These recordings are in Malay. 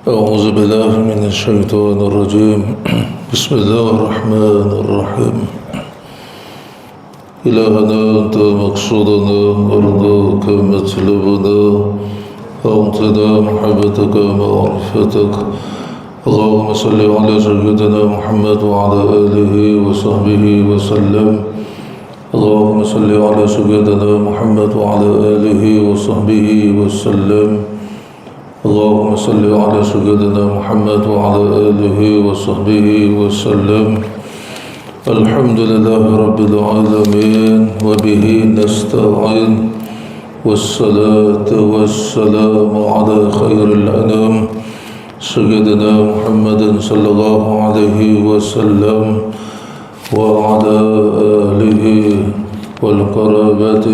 أعوذ بالله من الشيطان الرجيم بسم الله الرحمن الرحيم إلهنا أنت مقصودنا أرضاك مطلبنا أعطنا محبتك معرفتك اللهم صل على سيدنا محمد وعلى آله وصحبه وسلم اللهم صل على سيدنا محمد وعلى آله وصحبه وسلم اللهم صل على سيدنا محمد وعلى آله وصحبه وسلم الحمد لله رب العالمين وبه نستعين والصلاة والسلام على خير الأنام سيدنا محمد صلى الله عليه وسلم وعلى آله والقرابة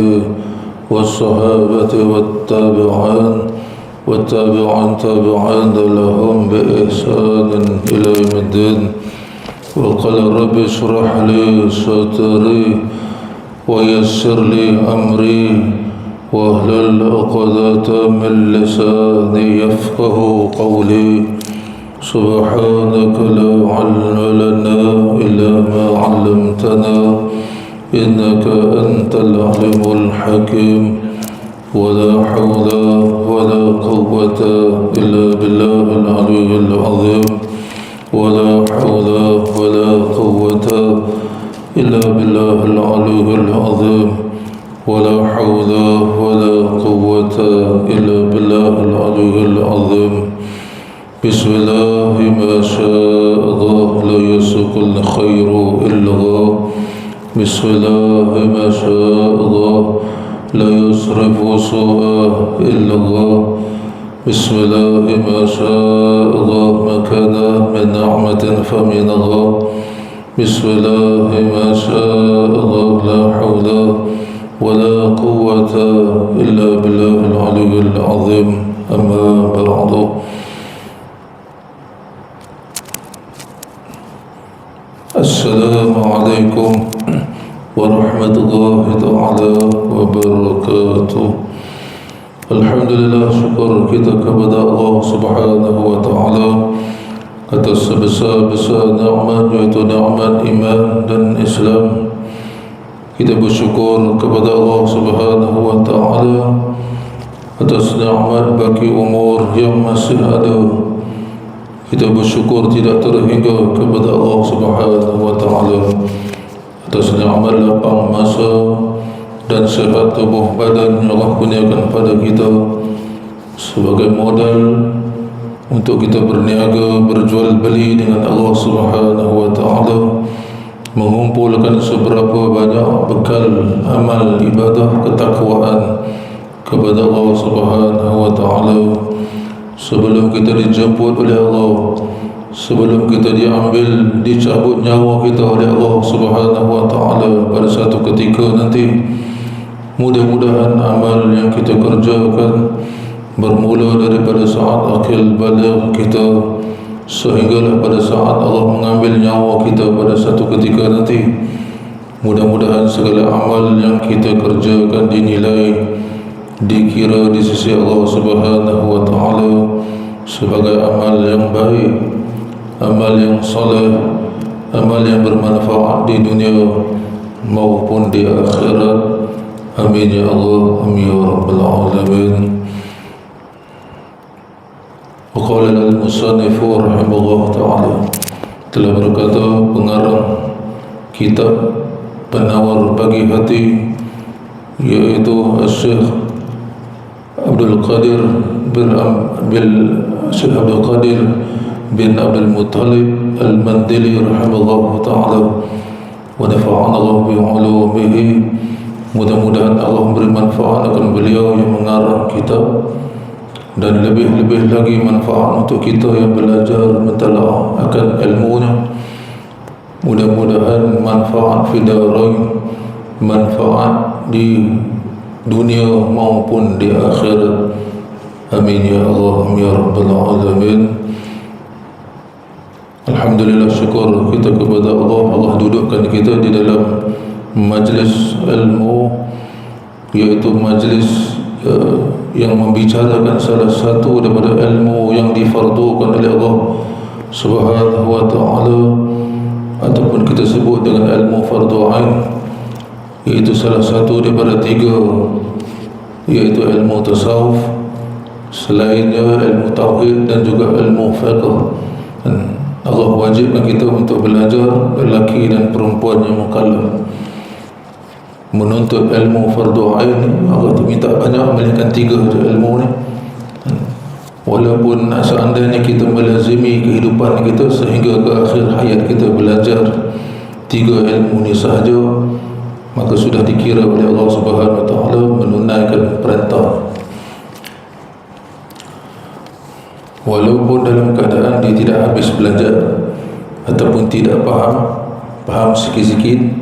والصحابة والتابعين تابعين لهم بإحسان إلى يوم الدين وقال رب اشرح لي صدري ويسر لي أمري واحلل عقدة من لساني يفقه قولي سبحانك لا علم لنا إلا ما علمتنا إنك أنت العليم الحكيم ولا حول ولا قوة إلا بالله العلي العظيم ولا حول ولا قوة إلا بالله العلي العظيم ولا حول ولا قوة إلا بالله العلي العظيم بسم الله ما شاء الله لا يسوق الخير إلا الله بسم الله ما شاء الله لا يصرف سوءا إلا الله بسم الله ما شاء الله ما كان من نعمة فمن الله بسم الله ما شاء الله لا حول ولا قوة إلا بالله العلي العظيم أما بعد السلام عليكم ورحمة الله تعالى وبركاته. Alhamdulillah, syukur kita kepada Allah Subhanahu wa taala atas sebesar-besar nikmat, yaitu nikmat iman dan Islam. Kita bersyukur kepada Allah Subhanahu wa taala atas nikmat bagi umur yang masih ada. Kita bersyukur tidak terhingga kepada Allah Subhanahu wa taala atas nikmat lapang masa dan sehat tubuh badan yang Allah kurniakan pada kita sebagai modal untuk kita berniaga, berjual beli dengan Allah Subhanahu wa taala, mengumpulkan seberapa banyak bekal amal ibadah ketakwaan kepada Allah Subhanahu wa taala sebelum kita dijemput oleh Allah, sebelum kita diambil, dicabut nyawa kita oleh Allah Subhanahu wa taala pada satu ketika nanti. Mudah-mudahan amal yang kita kerjakan bermula daripada saat akil baligh kita sehinggalah pada saat Allah mengambil nyawa kita pada satu ketika nanti. Mudah-mudahan segala amal yang kita kerjakan dinilai, dikira di sisi Allah Subhanahu wa taala sebagai amal yang baik, amal yang saleh, amal yang bermanfaat di dunia maupun di akhirat. Amin ya Allah, amin ya Rabbal Alamin. Waqala al-musannif rahimahullah ta'ala, telah berkata pengarang kitab Penawar Pagi Hati, yaitu Syekh Abdul Qadir bin Abdul Muttalib Al-Mandili rahimahullah ta'ala wa nafa'ana Allah bi'ulumihi. Mudah-mudahan Allah memberi manfaat akan beliau yang mengarang kitab dan lebih-lebih lagi manfaat untuk kita yang belajar mentalaah akan ilmunya. Mudah-mudahan manfaat fidarain, manfaat di dunia maupun di akhirat. Amin ya Allah, amin ya Rabbal Alamin. Alhamdulillah, syukur kita kepada Allah. Allah dudukkan kita di dalam majlis ilmu, yaitu majlis yang membicarakan salah satu daripada ilmu yang difardukan oleh Allah Subhanahu wa ta'ala, ataupun kita sebut dengan ilmu fardu ain, iaitu salah satu daripada 3, iaitu ilmu tasawuf, selainnya ilmu tauhid dan juga ilmu fiqh. Dan Allah wajibkan kita untuk belajar, lelaki dan perempuan yang mukallaf, menuntut ilmu fardu ain ni. Allah minta banyak, melainkan 3 ilmu ni. Walaupun seandainya kita melazimi kehidupan kita sehingga ke akhir hayat kita belajar 3 ilmu ni sahaja, maka sudah dikira oleh Allah Subhanahu wa ta'ala menunaikan perintah. Walaupun dalam keadaan dia tidak habis belajar, ataupun tidak faham sikit-sikit,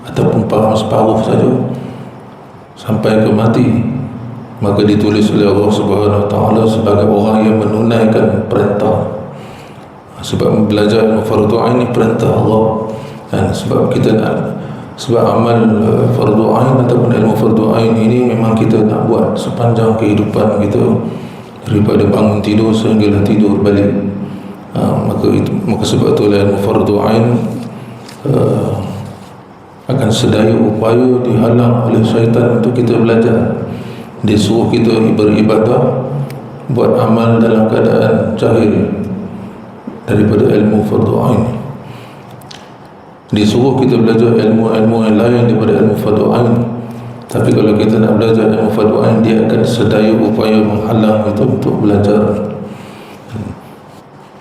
ataupun faham separuh saja sampai ke mati, maka ditulis oleh Allah Subhanahu wa ta'ala sebagai orang yang menunaikan perintah. Sebab belajar ilmu fardu ain ini perintah Allah. Dan sebab kita nak, sebab amal fardu ain ataupun ilmu fardu ain ini memang kita nak buat sepanjang kehidupan kita, daripada bangun tidur sehinggalah tidur balik. Maka sebab itulah ilmu fardu ain akan sedaya upaya dihalang oleh syaitan untuk kita belajar. Dia suruh kita beribadah, buat amal dalam keadaan jahil daripada ilmu fardu ain. Dia suruh kita belajar ilmu-ilmu yang lain daripada ilmu fardu ain. Tapi kalau kita nak belajar ilmu fardu ain, dia akan sedaya upaya menghalang kita untuk belajar.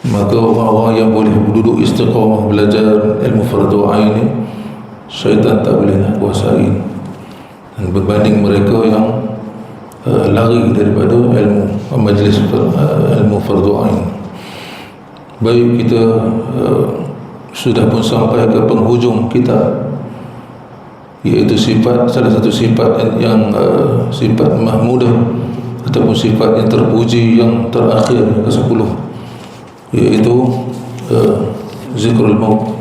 Maka orang-orang yang boleh duduk istiqamah belajar ilmu fardu ain ni, syaitan tak boleh nak kuasai. Dan berbanding mereka yang lari daripada ilmu majlis ilmu fardu ain. Baik, kita sudah pun sampai ke penghujung kitab, iaitu salah satu sifat yang sifat mahmudah ataupun sifat yang terpuji yang terakhir ke-10, iaitu zikrul maut.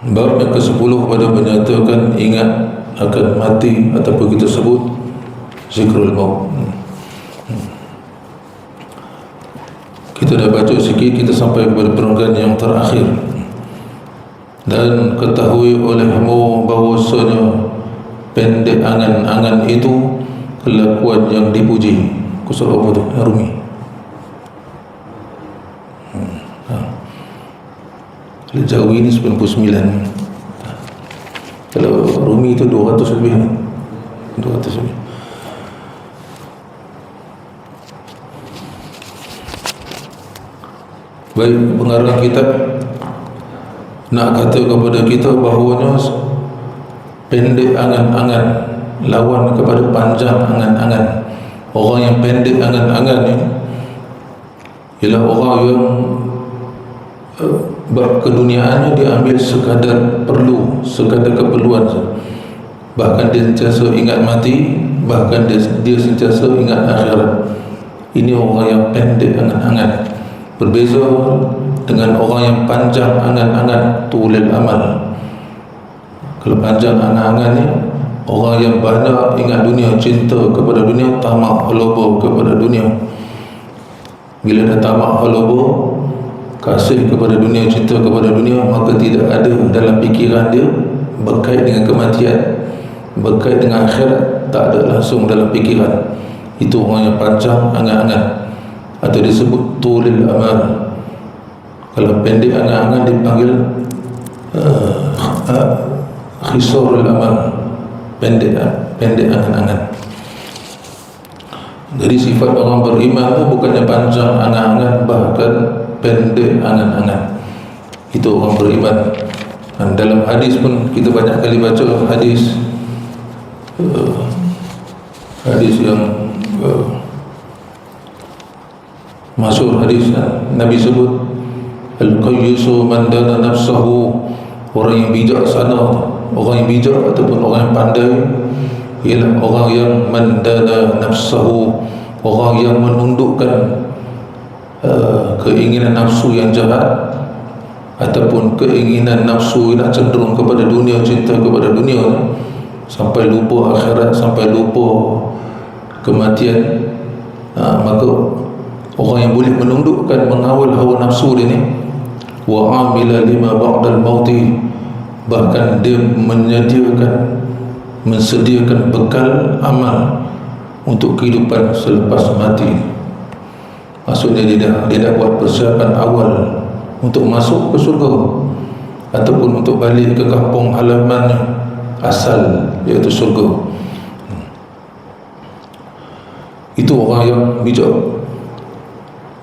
Bab yang ke-10 pada menyatakan ingat akan mati, ataupun kita sebut zikrul maut. Kita dah baca sikit, kita sampai kepada perenggan yang terakhir. Dan ketahui olehmu bahawasanya pendek angan-angan itu kelakuan yang dipuji. Kusur apa tu? Rumi. Kalau Jawi ni 99. Kalau Rumi itu 200 lebih. 200 lebih. Baik, pengarang kitab nak kata kepada kita bahawanya pendek angan-angan lawan kepada panjang angan-angan. Orang yang pendek angan-angan ni ialah orang yang bab keduniaannya dia ambil sekadar perlu, sekadar keperluan. Bahkan dia sentiasa ingat mati, bahkan dia sentiasa ingat akhirat. Ini orang yang pendek angan-angan. Berbeza dengan orang yang panjang angan-angan, tulil amal. Kalau panjang angan-angan ni, orang yang banyak ingat dunia, cinta kepada dunia, tamak loba kepada dunia. Bila dah tamak loba, kasih kepada dunia, cinta kepada dunia, maka tidak ada dalam fikiran dia berkait dengan kematian, berkait dengan akhirat, tak ada langsung dalam fikiran. Itu orang yang panjang angan-angan, atau disebut tulil amal. Kalau pendek angan-angan dipanggil khisarul amal, pendek angan-angan. Jadi sifat orang beriman itu bukannya panjang angan-angan, bahkan pendek angan-angan. Itu orang beriman. Dan dalam hadis pun kita banyak kali baca hadis yang masyhur hadis Nabi sebut, al-qayyisu man dana nafsahu, orang yang bijaksana, orang yang bijak ataupun orang yang pandai ialah orang yang man dana nafsahu, orang yang menundukkan keinginan nafsu yang jahat ataupun keinginan nafsu yang cenderung kepada dunia, cinta kepada dunia, sampai lupa akhirat, sampai lupa kematian, maka orang yang boleh menundukkan, mengawal hawa nafsu dia ni, wa amila lima ba'dal mauti, bahkan dia mensediakan bekal amal untuk kehidupan selepas mati. Maksudnya dia dah buat persiapan awal untuk masuk ke surga ataupun untuk balik ke kampung halamannya asal, iaitu surga. Itu orang yang bijak.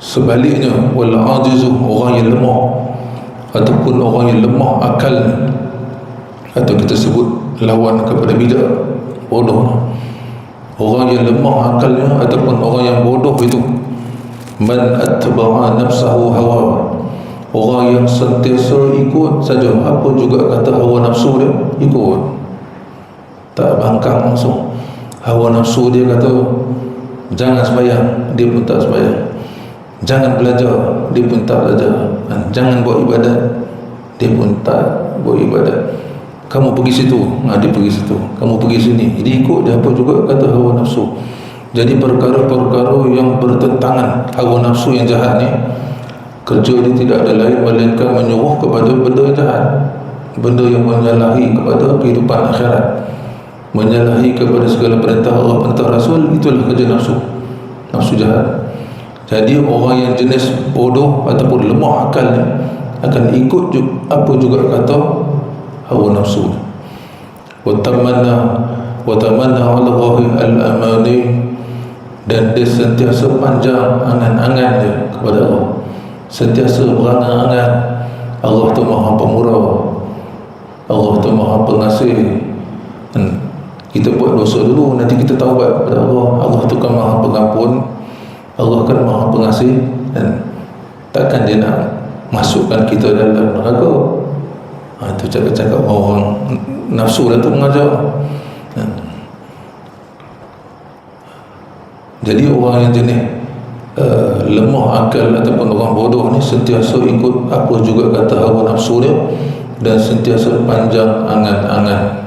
Sebaliknya, wal ajizu, orang yang lemah ataupun orang yang lemah akalnya, atau kita sebut lawan kepada bijak, bodoh. Orang yang lemah akalnya ataupun orang yang bodoh itu, man atba'a nafsahu hawa, orang yang sentiasa ikut saja apa juga kata hawa nafsu dia, ikut, tak bangkang langsung. Hawa nafsu dia kata jangan sembahyang, dia pun tak sembahyang. Jangan belajar, dia pun tak belajar. Jangan buat ibadat, dia pun tak buat ibadat. Kamu pergi situ, dia pergi situ. Kamu pergi sini, jadi ikut dia apa juga kata hawa nafsu. Jadi perkara-perkara yang bertentangan hawa nafsu yang jahat ni, kerja dia tidak ada lain melainkan menyuruh kepada benda yang jahat, benda yang menyalahi kepada kehidupan akhirat, menyalahi kepada segala perintah Allah, perintah Rasul. Itulah kerja nafsu, nafsu jahat. Jadi orang yang jenis bodoh ataupun lemah akalnya akan ikut apa juga kata hawa nafsu. Wa tamanna ala Allahi al-amani, dan dia sentiasa panjang angan-angan dia kepada Allah, sentiasa berangan-angan. Allah tu Maha Pemurah, Allah tu Maha Pengasih. Kita buat dosa dulu, nanti kita taubat kepada Allah. Allah tu kan Maha Pengampun, Allah kan Maha Pengasih, dan takkan dia nak masukkan kita dalam neraka. Itu cakap-cakap orang nafsu dah tu mengajar. Jadi orang yang jenis lemah akal ataupun orang bodoh ni sentiasa ikut apa juga kata hawa nafsu dia, dan sentiasa panjang angan-angan.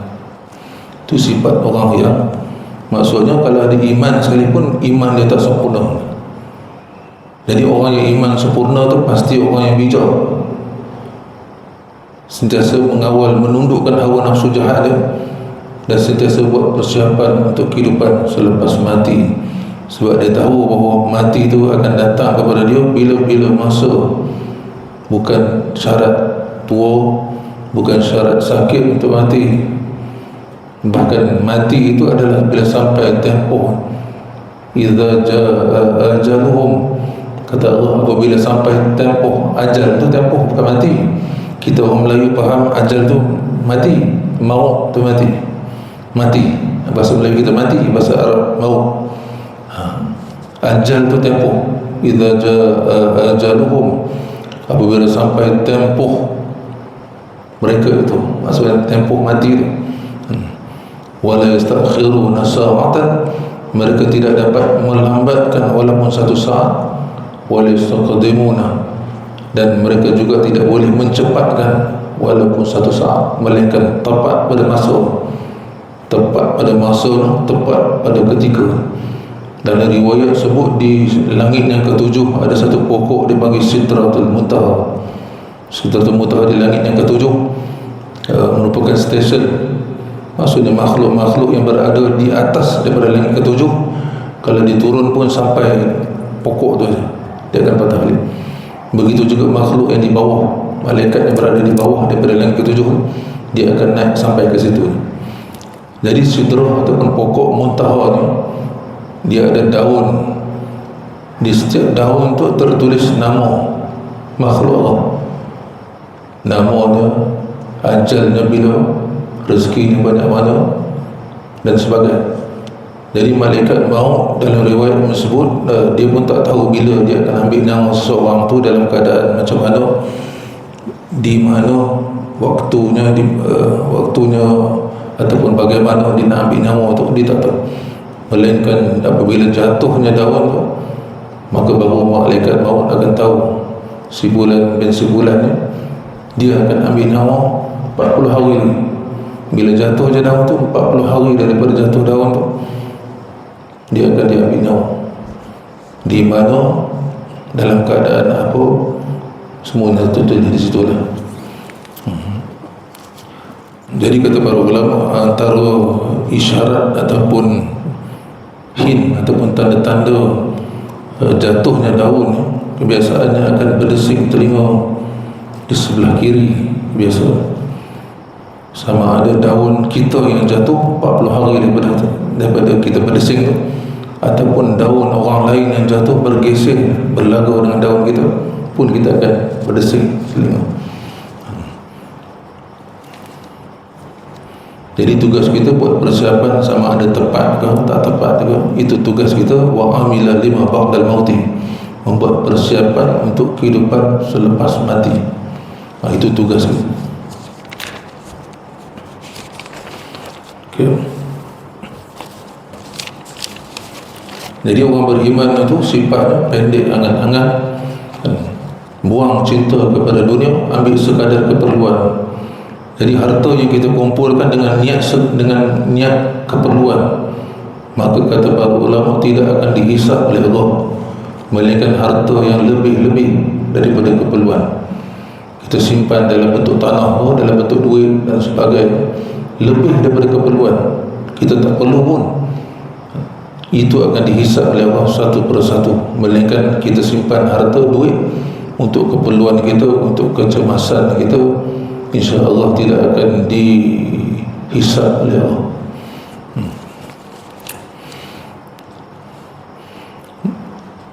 Itu sifat orang yang, maksudnya kalau ada iman sekalipun, iman dia tak sempurna. Jadi orang yang iman sempurna tu pasti orang yang bijak, sentiasa mengawal, menundukkan hawa nafsu jahat dia, dan sentiasa buat persiapan untuk kehidupan selepas mati. Sebab dia tahu bahawa mati itu akan datang kepada dia bila-bila masa. Bukan syarat tua, bukan syarat sakit untuk mati. Bahkan mati itu adalah bila sampai tempoh. Idza jaa ajaluhum, kata Allah, apabila sampai tempoh. Ajal itu tempoh, bukan mati. Kita orang Melayu faham ajal tu mati, maut tu mati. Mati, bahasa Melayu kita mati, bahasa Arab maut. Ajal tu tempoh. Idza jaa ajaluhum, apabila sampai tempoh mereka itu, maksudnya tempoh mati itu. Wala yastakhiruna sa'atan, mereka tidak dapat melambatkan walaupun satu saat. Wala yastaqdimuna, dan mereka juga tidak boleh mencepatkan walaupun satu saat, melainkan tepat pada masa, tepat pada masa, tepat pada ketika. Dalam riwayat sebut di langit yang ketujuh ada satu pokok dipanggil Sidratul Muntaha. Sidratul Muntaha di langit yang ketujuh merupakan stesen. Maksudnya makhluk-makhluk yang berada di atas daripada langit ketujuh, kalau diturun pun sampai pokok tu dia akan patah balik. Begitu juga makhluk yang di bawah, malaikat yang berada di bawah daripada langit ketujuh, dia akan naik sampai ke situ. Jadi sidrah ataupun pokok muntaha ni, dia ada daun. Di setiap daun tu tertulis nama makhluk Allah, namanya, ajalnya bila, rezekinya banyak mana, dan sebagainya. Jadi malaikat maut dalam riwayat tersebut, dia pun tak tahu bila dia akan ambil nyawa seseorang tu, dalam keadaan macam mana, di mana waktunya, waktunya ataupun bagaimana dia nak ambil nyawa tu, dia tak tahu. Melainkan apabila jatuhnya daun tu, maka baru malaikat maut akan tahu sebulan dan sebulan ni dia akan ambil nyawa 40 hari ni. Bila jatuh je daun tu, 40 hari daripada jatuh daun tu, dia akan diambil nyawa. Di mana, dalam keadaan apa, semua tertulis di situ lah. Jadi kata para ulama, antara isyarat ataupun hint ataupun tanda-tanda jatuhnya daun, kebiasaannya akan berdesing telinga di sebelah kiri biasa. Sama ada daun kita yang jatuh 40 hari daripada kita berdesing tu, ataupun daun orang lain yang jatuh bergeser berlaga dengan daun kita, pun kita akan berdesing telinga. Jadi tugas kita buat persiapan, sama ada tepat ke tak tepat ke, itu tugas kita. Wa amila lima ba'dal mauti, membuat persiapan untuk kehidupan selepas mati. Itu tugas kita. Okay. Jadi orang beriman itu sifatnya pendek angan-angan, buang cinta kepada dunia, ambil sekadar keperluan. Jadi harta yang kita kumpulkan dengan niat keperluan, maka kata para ulama tidak akan dihisap oleh Allah, melainkan harta yang lebih-lebih daripada keperluan. Kita simpan dalam bentuk tanah, dalam bentuk duit dan sebagainya, lebih daripada keperluan, kita tak perlu pun, itu akan dihisap oleh Allah satu persatu. Melainkan kita simpan harta duit untuk keperluan kita, untuk kecemasan kita, insya-Allah tidak akan dihisap oleh Allah.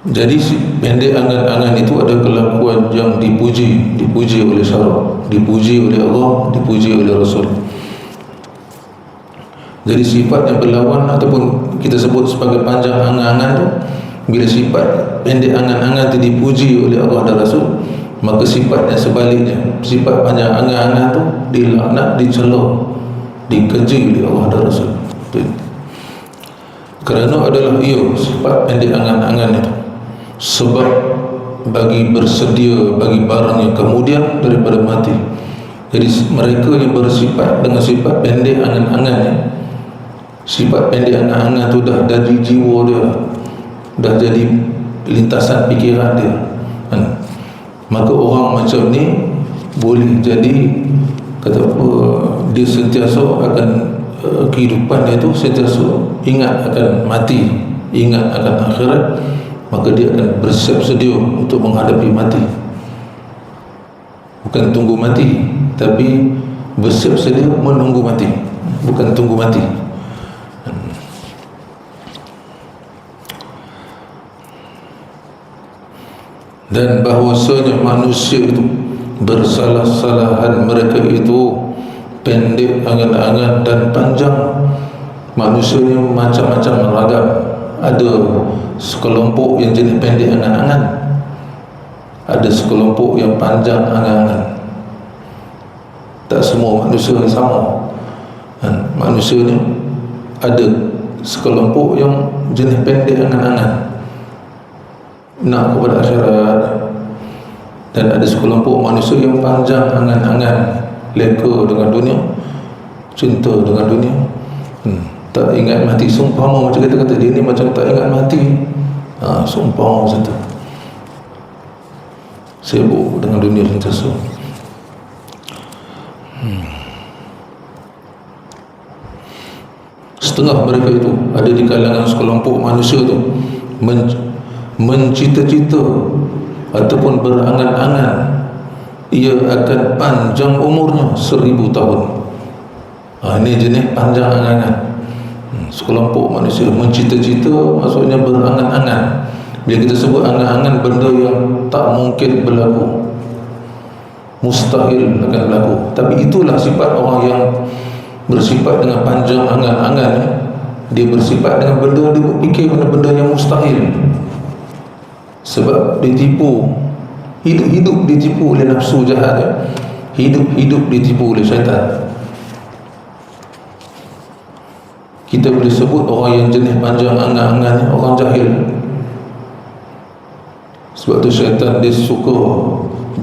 Jadi pendek angan-angan itu ada kelakuan yang dipuji oleh syarak, dipuji oleh Allah, dipuji oleh Rasul. Jadi sifat yang berlawan ataupun kita sebut sebagai panjang angan-angan tu, bila sifat pendek angan-angan itu dipuji oleh Allah dan Rasul, maka sifatnya sebaliknya, sifat panjang angan-angan tu dilaknat, dicela, dikeji oleh Allah dan Rasul. Kerana adalah ia sifat pendek angan-angan itu sebab bagi bersedia bagi barang yang kemudian daripada mati. Jadi mereka yang bersifat dengan sifat pendek angan-angan, sifat pendek angan-angan tu dah jadi jiwa dia, dah jadi lintasan fikiran dia, maka orang macam ni boleh jadi, kata apa, dia sentiasa akan kehidupan dia tu sentiasa ingat akan mati, ingat akan akhirat, maka dia akan bersiap sedia untuk menghadapi mati. Bukan tunggu mati, tapi bersiap sedia menunggu mati, bukan tunggu mati. Dan bahwasanya manusia itu bersalah-salahan, mereka itu pendek angan-angan dan panjang. Manusia ini macam-macam ragam. Ada sekelompok yang jenis pendek angan-angan, ada sekelompok yang panjang angan-angan. Tak semua manusia yang sama. Manusia ni ada sekelompok yang jenis pendek angan-angan, nak kepada akhirat, dan ada sekelompok manusia yang panjang angan-angan, leka dengan dunia, cinta dengan dunia, tak ingat mati. Seumpama macam kata dia ni macam tak ingat mati, seumpama macam tu, sibuk dengan dunia sentiasa. Setengah mereka itu ada di kalangan sekelompok manusia tu mencita-cita ataupun berangan-angan ia akan panjang umurnya 1000 tahun. Ini jenis panjang angan-angan. Sekelompok manusia mencita-cita, maksudnya berangan-angan. Bila kita sebut angan-angan, benda yang tak mungkin berlaku, mustahil akan berlaku. Tapi itulah sifat orang yang bersifat dengan panjang angan-angan. Dia bersifat dengan benda, dia berfikir benda-benda yang mustahil. Sebab ditipu, hidup-hidup ditipu oleh nafsu jahat, hidup-hidup ditipu oleh syaitan. Kita boleh sebut orang yang jenis panjang angan-angan orang jahil. Sebab tu syaitan dia suka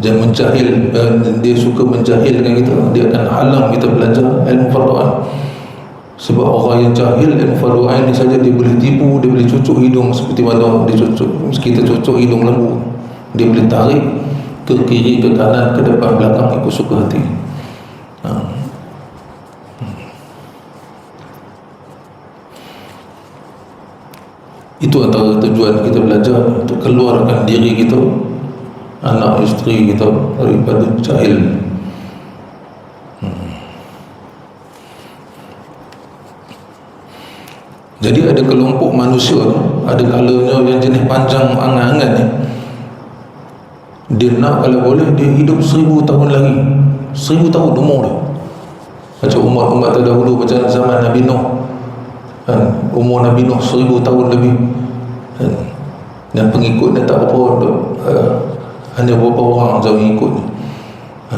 Dia menjahil, dia suka menjahilkan kita, dia akan halang kita belajar ilmu fardu ain. Sebab orang yang jahil ilmu fardu ain ni saja dia boleh tipu, dia boleh cucuk hidung seperti mana kita cucuk hidung lembu, dia boleh tarik ke kiri, ke kanan, ke depan, belakang, ikut suka hati. Itu antara tujuan kita belajar, untuk keluarkan diri kita, anak isteri kita daripada jahil. Jadi ada kelompok manusia, ada kalanya yang jenis panjang angan-angan ni, dia nak kalau boleh dia hidup 1000 tahun lagi, 1000 tahun umur dia, macam umat terdahulu, macam zaman Nabi Nuh kan, umur Nabi Nuh 1000 tahun lebih kan? Dan pengikutnya tak berapa, hanya beberapa orang yang mengikut.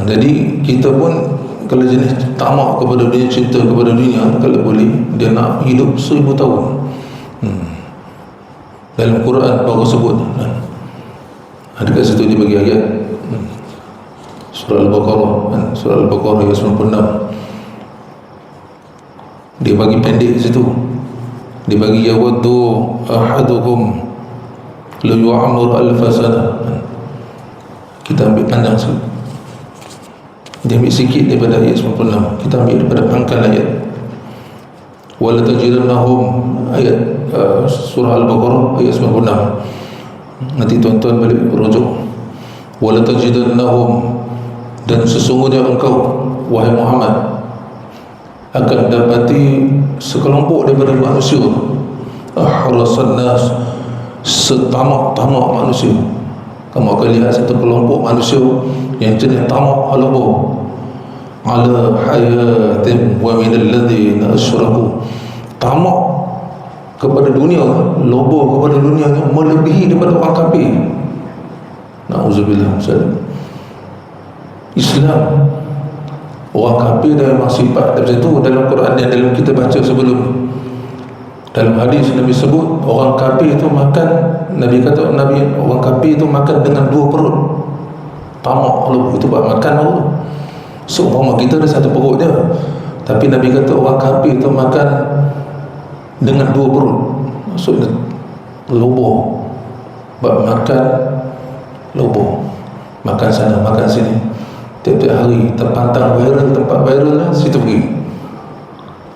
Jadi kita pun kalau jenis tamak kepada dunia, cinta kepada dunia, kalau boleh dia nak hidup 1000 tahun. Dalam Quran baru sebut ada kat situ dia bagi ayat, surah Al-Baqarah, surah Al-Baqarah ayat 96, dia bagi pendek di situ. Dia bagi yawaddu ahaduhum la yu'ammar alfa sana. Kita ambil panjang sikit, dia ambil sikit daripada ayat 96, kita ambil daripada pangkal ayat. Wala tajidannahum, ayat surah Al-Baqarah ayat 96. Nanti tuan-tuan balik rujuk. Wala tajidannahum, dan sesungguhnya engkau wahai Muhammad akan dapati sekelompok daripada manusia, ahrasan nas, setamak-tamak manusia. Kamu akan lihat satu kelompok manusia yang jenis tamak halabo, ala hayatim wa min alladhina asyraku, tamak kepada dunia, lobo kepada dunia melebihi daripada orang kafir. Na'udzubillah. Islam, orang kafir dah memang sifat macam tu dalam Quran dan dalam kita baca sebelum. Dalam hadis Nabi sebut orang kafir itu makan, Nabi kata orang kafir itu makan dengan 2 perut. Tamak lu itu buat makan lu. Seumpama kita ada 1 perut je, tapi Nabi kata orang kafir itu makan dengan 2 perut. Maksudnya lobo, buat makan lobo, makan sana makan sini, tiap-tiap hari terpantang viral, tempat viral lah, situ pergi,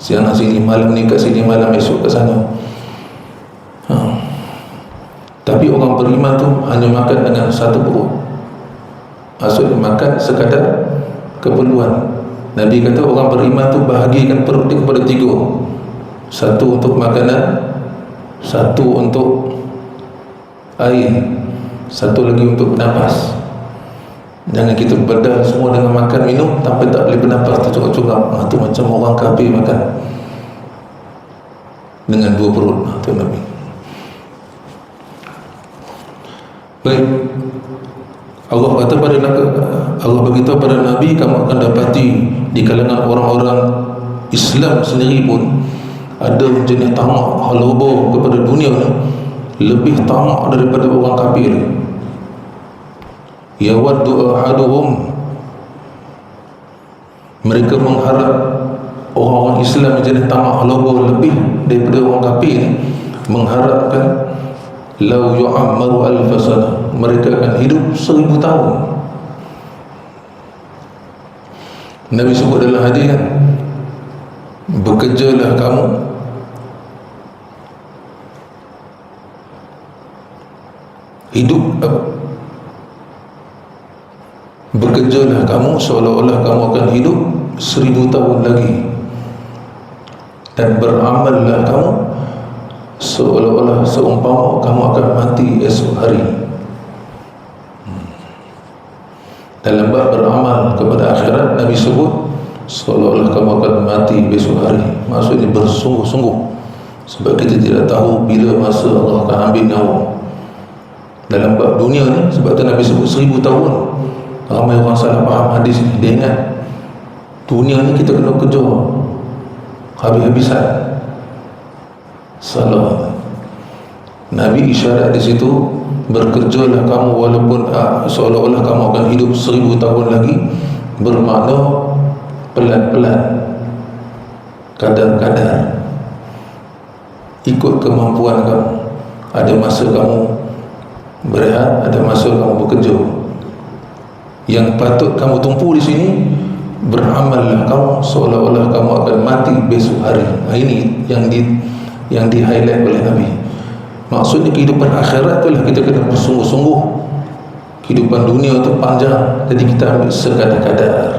siang sini, malam ni kat sini, malam esok kat sana. Tapi orang beriman tu hanya makan dengan 1 perut. Maksudnya makan sekadar keperluan. Nabi kata orang beriman tu bahagikan perut dia kepada 3. 1 untuk makanan, 1 untuk air, 1 lagi untuk bernafas. Jangan kita bedah semua dengan makan minum sampai tak boleh bernafas, tercungap-cungap. Itu macam orang kafir makan dengan 2 perut. Itu Nabi. Baik, Allah kata pada Allah beritahu pada Nabi, kamu akan dapati di kalangan orang-orang Islam sendiri pun ada jenis tamak halobo kepada dunia ni, lebih tamak daripada orang kafir. Yawaddu ahaduhum, mereka mengharap, orang-orang Islam jenis tamak halobo lebih daripada orang kafir ni mengharapkan lau yu'ammaru alfa sana, mereka akan hidup 1000 tahun. Nabi sebut dalam hadis kan, bekerjalah kamu hidup, bekerjalah kamu seolah-olah kamu akan hidup 1000 tahun lagi, dan beramallah kamu seolah-olah seumpama kamu akan mati esok hari. Dalam bab beramal kepada akhirat, Nabi sebut seolah-olah kamu akan mati besok hari. Maksudnya bersungguh-sungguh, sebab kita tidak tahu bila masa Allah akan ambil nyawa. Dalam bab dunia ni, sebab tu Nabi sebut 1000 tahun. Ramai orang salah faham hadis ni. Dia ingat dunia ni kita kena kerja habis-habisan. Salah. Nabi isyarat di situ, bekerjalah kamu walaupun seolah-olah kamu akan hidup 1000 tahun lagi, bermakna pelan-pelan, kadar-kadar, ikut kemampuan kamu. Ada masa kamu berehat, ada masa kamu bekerja. Yang patut kamu tumpu di sini, beramallah kamu seolah-olah kamu akan mati besok hari. Ini yang di-highlight oleh Nabi. Maksudnya kehidupan akhirat itulah kita kena bersungguh-sungguh. Kehidupan dunia itu panjang, jadi kita ambil sekadar-kadar.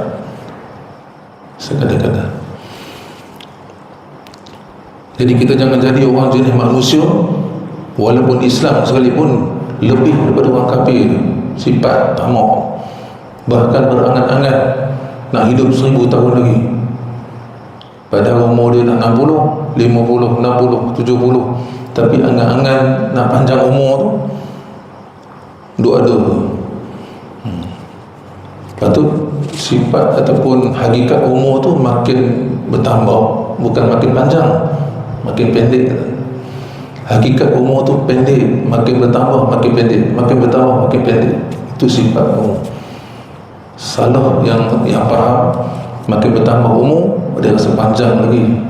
Jadi kita jangan jadi orang jenis manusia, walaupun Islam sekalipun, lebih daripada orang kafir, sifat tamak, bahkan berangan-angan nak hidup 1000 tahun lagi, padahal umur dia nak 60, 50, 60, 70, tapi angan-angan nak panjang umur tu dua-dua. Lepas tu sifat ataupun hakikat umur tu makin bertambah, bukan makin panjang, makin pendek. Hakikat umur tu pendek, makin bertambah, makin pendek, makin bertambah, makin pendek. Itu sifat umur. Salah yang faham makin bertambah umur, dia rasa panjang lagi.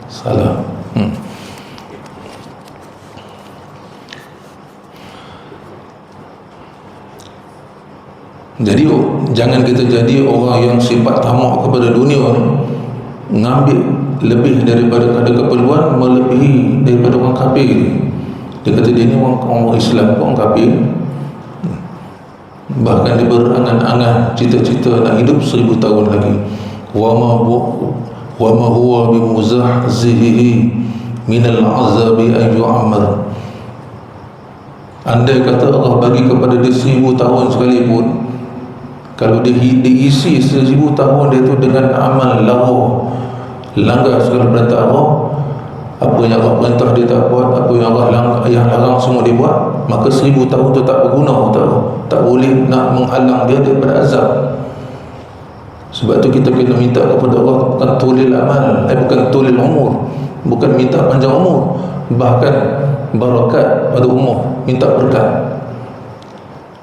Salah. Jadi jangan kita jadi orang yang sifat tamak kepada dunia ni, ngambil lebih daripada ada keperluan, melebihi daripada orang kafir. Dia kata dia ni orang Islam, orang kafir, bahkan dia berangan-angan cita-cita nak hidup 1000 tahun lagi. Wa ma huwa bimuzahzihi minal azabi an yu'ammar. Andai kata Allah bagi kepada dia 1000 tahun sekalipun, kalau dia diisi 1000 tahun dia tu dengan amal lara, langgar segala perintah Allah, apa yang Allah perintah dia tak buat, apa yang Allah yang larang semua dia buat, maka 1000 tahun tu tak berguna, tak boleh nak menghalang dia daripada azab. Sebab tu kita kena minta kepada Allah, bukan tulil amal, bukan tulil umur, bukan minta panjang umur, bahkan barakat pada umur, minta berkat.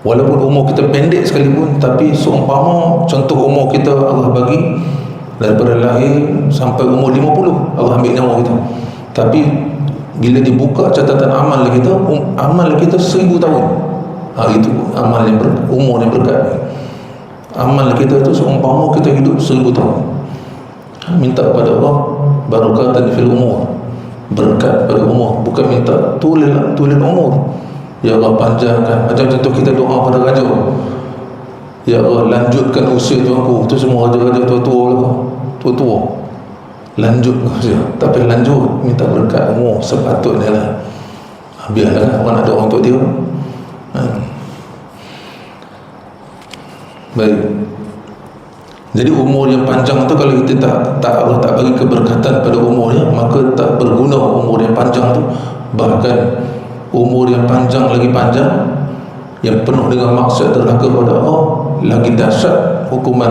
Walaupun umur kita pendek sekalipun, tapi seumpama contoh umur kita Allah bagi daripada lahir sampai umur 50, Allah ambil nyawa kita, tapi bila dibuka catatan amal kita, amal kita 1000 tahun. Itu amal yang umur yang berkat. Amal kita itu seumpama kita hidup 1000 tahun. Minta pada Allah barakatan fil umur, berkat pada umur, bukan minta tulil umur. Ya Allah panjangkan, macam contoh kita doa pada raja, ya Allah lanjutkan usia tuanku. Itu semua raja-raja tua-tua lanjut usia, tak payah lanjut, minta berkat umur sepatutnya lah. Biarlah orang ada orang untuk dia. Baik. Jadi umur yang panjang tu, kalau kita Allah tak bagi keberkatan pada umurnya, maka tak berguna umur yang panjang tu. Bahkan umur yang panjang lagi panjang, yang penuh dengan maksiat derhaka pada Allah, lagi dahsyat hukuman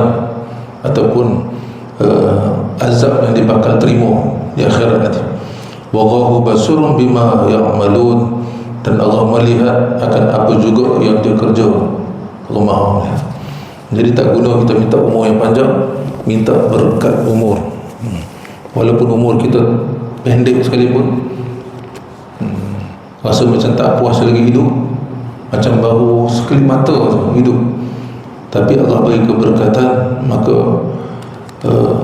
ataupun azab yang dibakal terima di akhirat nanti. Wallahu basirun bima ya'malun, dan Allah melihat akan apa juga yang dia kerja. Allah Maha melihat. Jadi tak guna kita minta umur yang panjang, minta berkat umur. Walaupun umur kita pendek sekalipun, rasa macam tak puas lagi hidup, macam baru sekelip mata hidup, tapi Allah bagi keberkatan, maka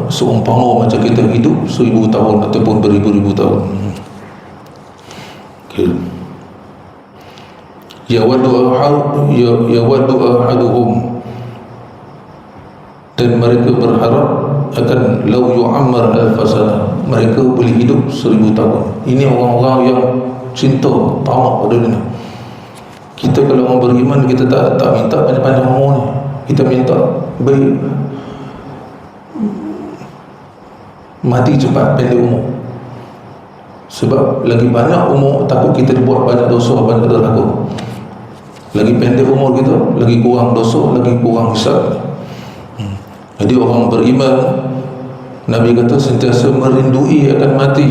seumpama macam kita hidup 1000 tahun ataupun beribu-ribu tahun. Okay. Yawaddu ahaduhum, dan mereka berharap akan lau yu'ammar al-fasana, mereka boleh hidup 1000 tahun. Ini orang-orang yang cinta, tamak pada dunia. Kita kalau orang beriman, kita tak minta panjang-panjang umur ni, kita minta baik mati cepat, pendek umur. Sebab lagi banyak umur, takut kita dibuat banyak dosa, banyak derhaka. Lagi pendek umur kita, lagi kurang dosa, lagi kurang hisab. Jadi orang beriman, Nabi kata, sentiasa merindui akan mati.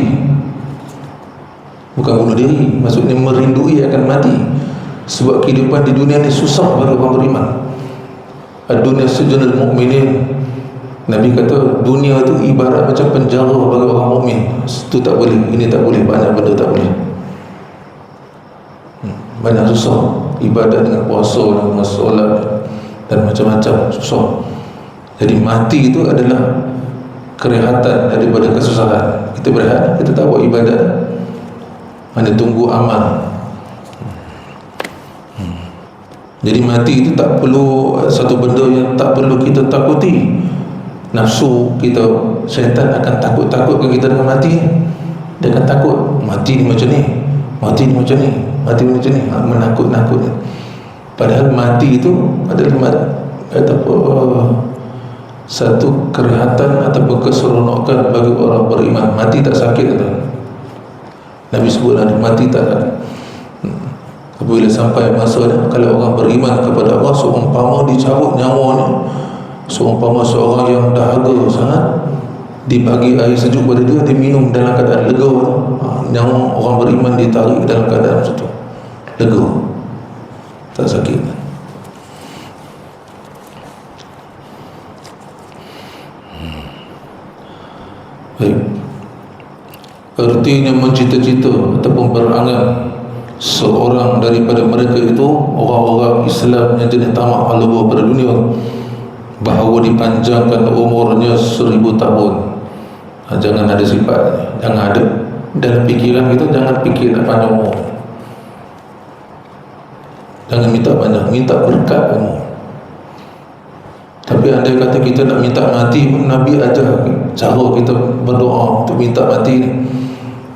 Bukan bunuh diri, maksudnya merindui akan mati. Sebab kehidupan di dunia ni susah bagi orang beriman. Ad-dunya sijnul mu'minin. Nabi kata dunia tu ibarat macam penjara bagi orang mukmin. Itu tak boleh, ini tak boleh, banyak benda tak boleh. Banyak susah. Ibadat dengan puasa, dengan solat dan macam-macam susah. Jadi mati itu adalah kerehatan daripada kesusahan. Kita berehat, kita tak buat ibadat, mana tunggu amal. Jadi mati itu tak perlu satu benda yang tak perlu kita takuti. Nafsu kita, syaitan akan takut-takutkan kita dengan mati. Dia akan takut, mati ni macam ni, mati ni macam ni, mati ni macam ni, menakut-nakut. Padahal mati itu adalah satu kerehatan ataupun keseronokan bagi orang beriman. Mati tak sakit kata Nabi sebut, mati tak sakit. Apabila sampai masa ni, kalau orang beriman kepada Allah, seumpama dicabut nyawanya, seumpama seorang yang dahaga sangat dibagi air sejuk pada dia, dia minum dalam keadaan lega. Nyawa orang beriman ditarik dalam keadaan macam tu, lega, tak sakit. Baik, artinya mencita-cita ataupun berangan seorang daripada mereka itu orang-orang Islam yang jenis tamak halwa pada dunia, bahawa dipanjangkan umurnya 1000 tahun. Jangan ada sifat, jangan ada dalam fikiran kita, jangan fikir nak panjang umur. Jangan minta panjang, minta berkat umur. Tapi andai kata kita nak minta mati pun, Nabi ajar cara kita berdoa untuk minta mati ni.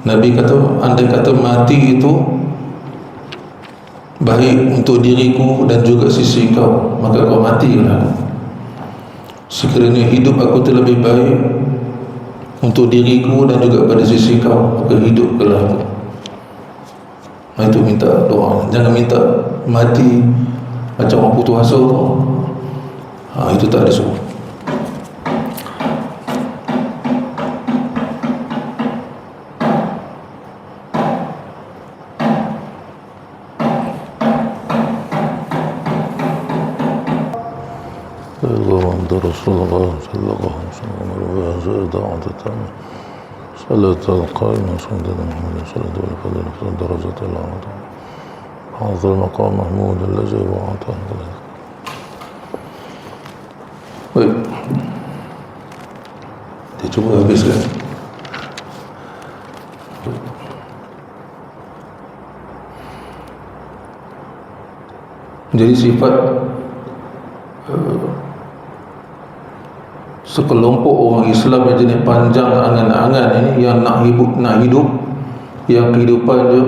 Nabi kata, andai kata mati itu baik untuk diriku dan juga sisi kau, maka kau matilah. Sekiranya hidup aku terlebih baik untuk diriku dan juga pada sisi kau, maka hiduplah aku. Itu minta doa. Jangan minta mati macam orang putus asa tu. Itu tak disuruh. Rasulullah sallallahu alaihi wasallam salat al-qaim sallallahu alaihi wasallam darajat al-a'la hadha al-maqam mahmud alladhi wa'atahu. Baik, dia cuba habiskan. Jadi sifat sekelompok orang Islam yang jenis panjang angan-angan ini, yang nak hidup, yang kehidupan dia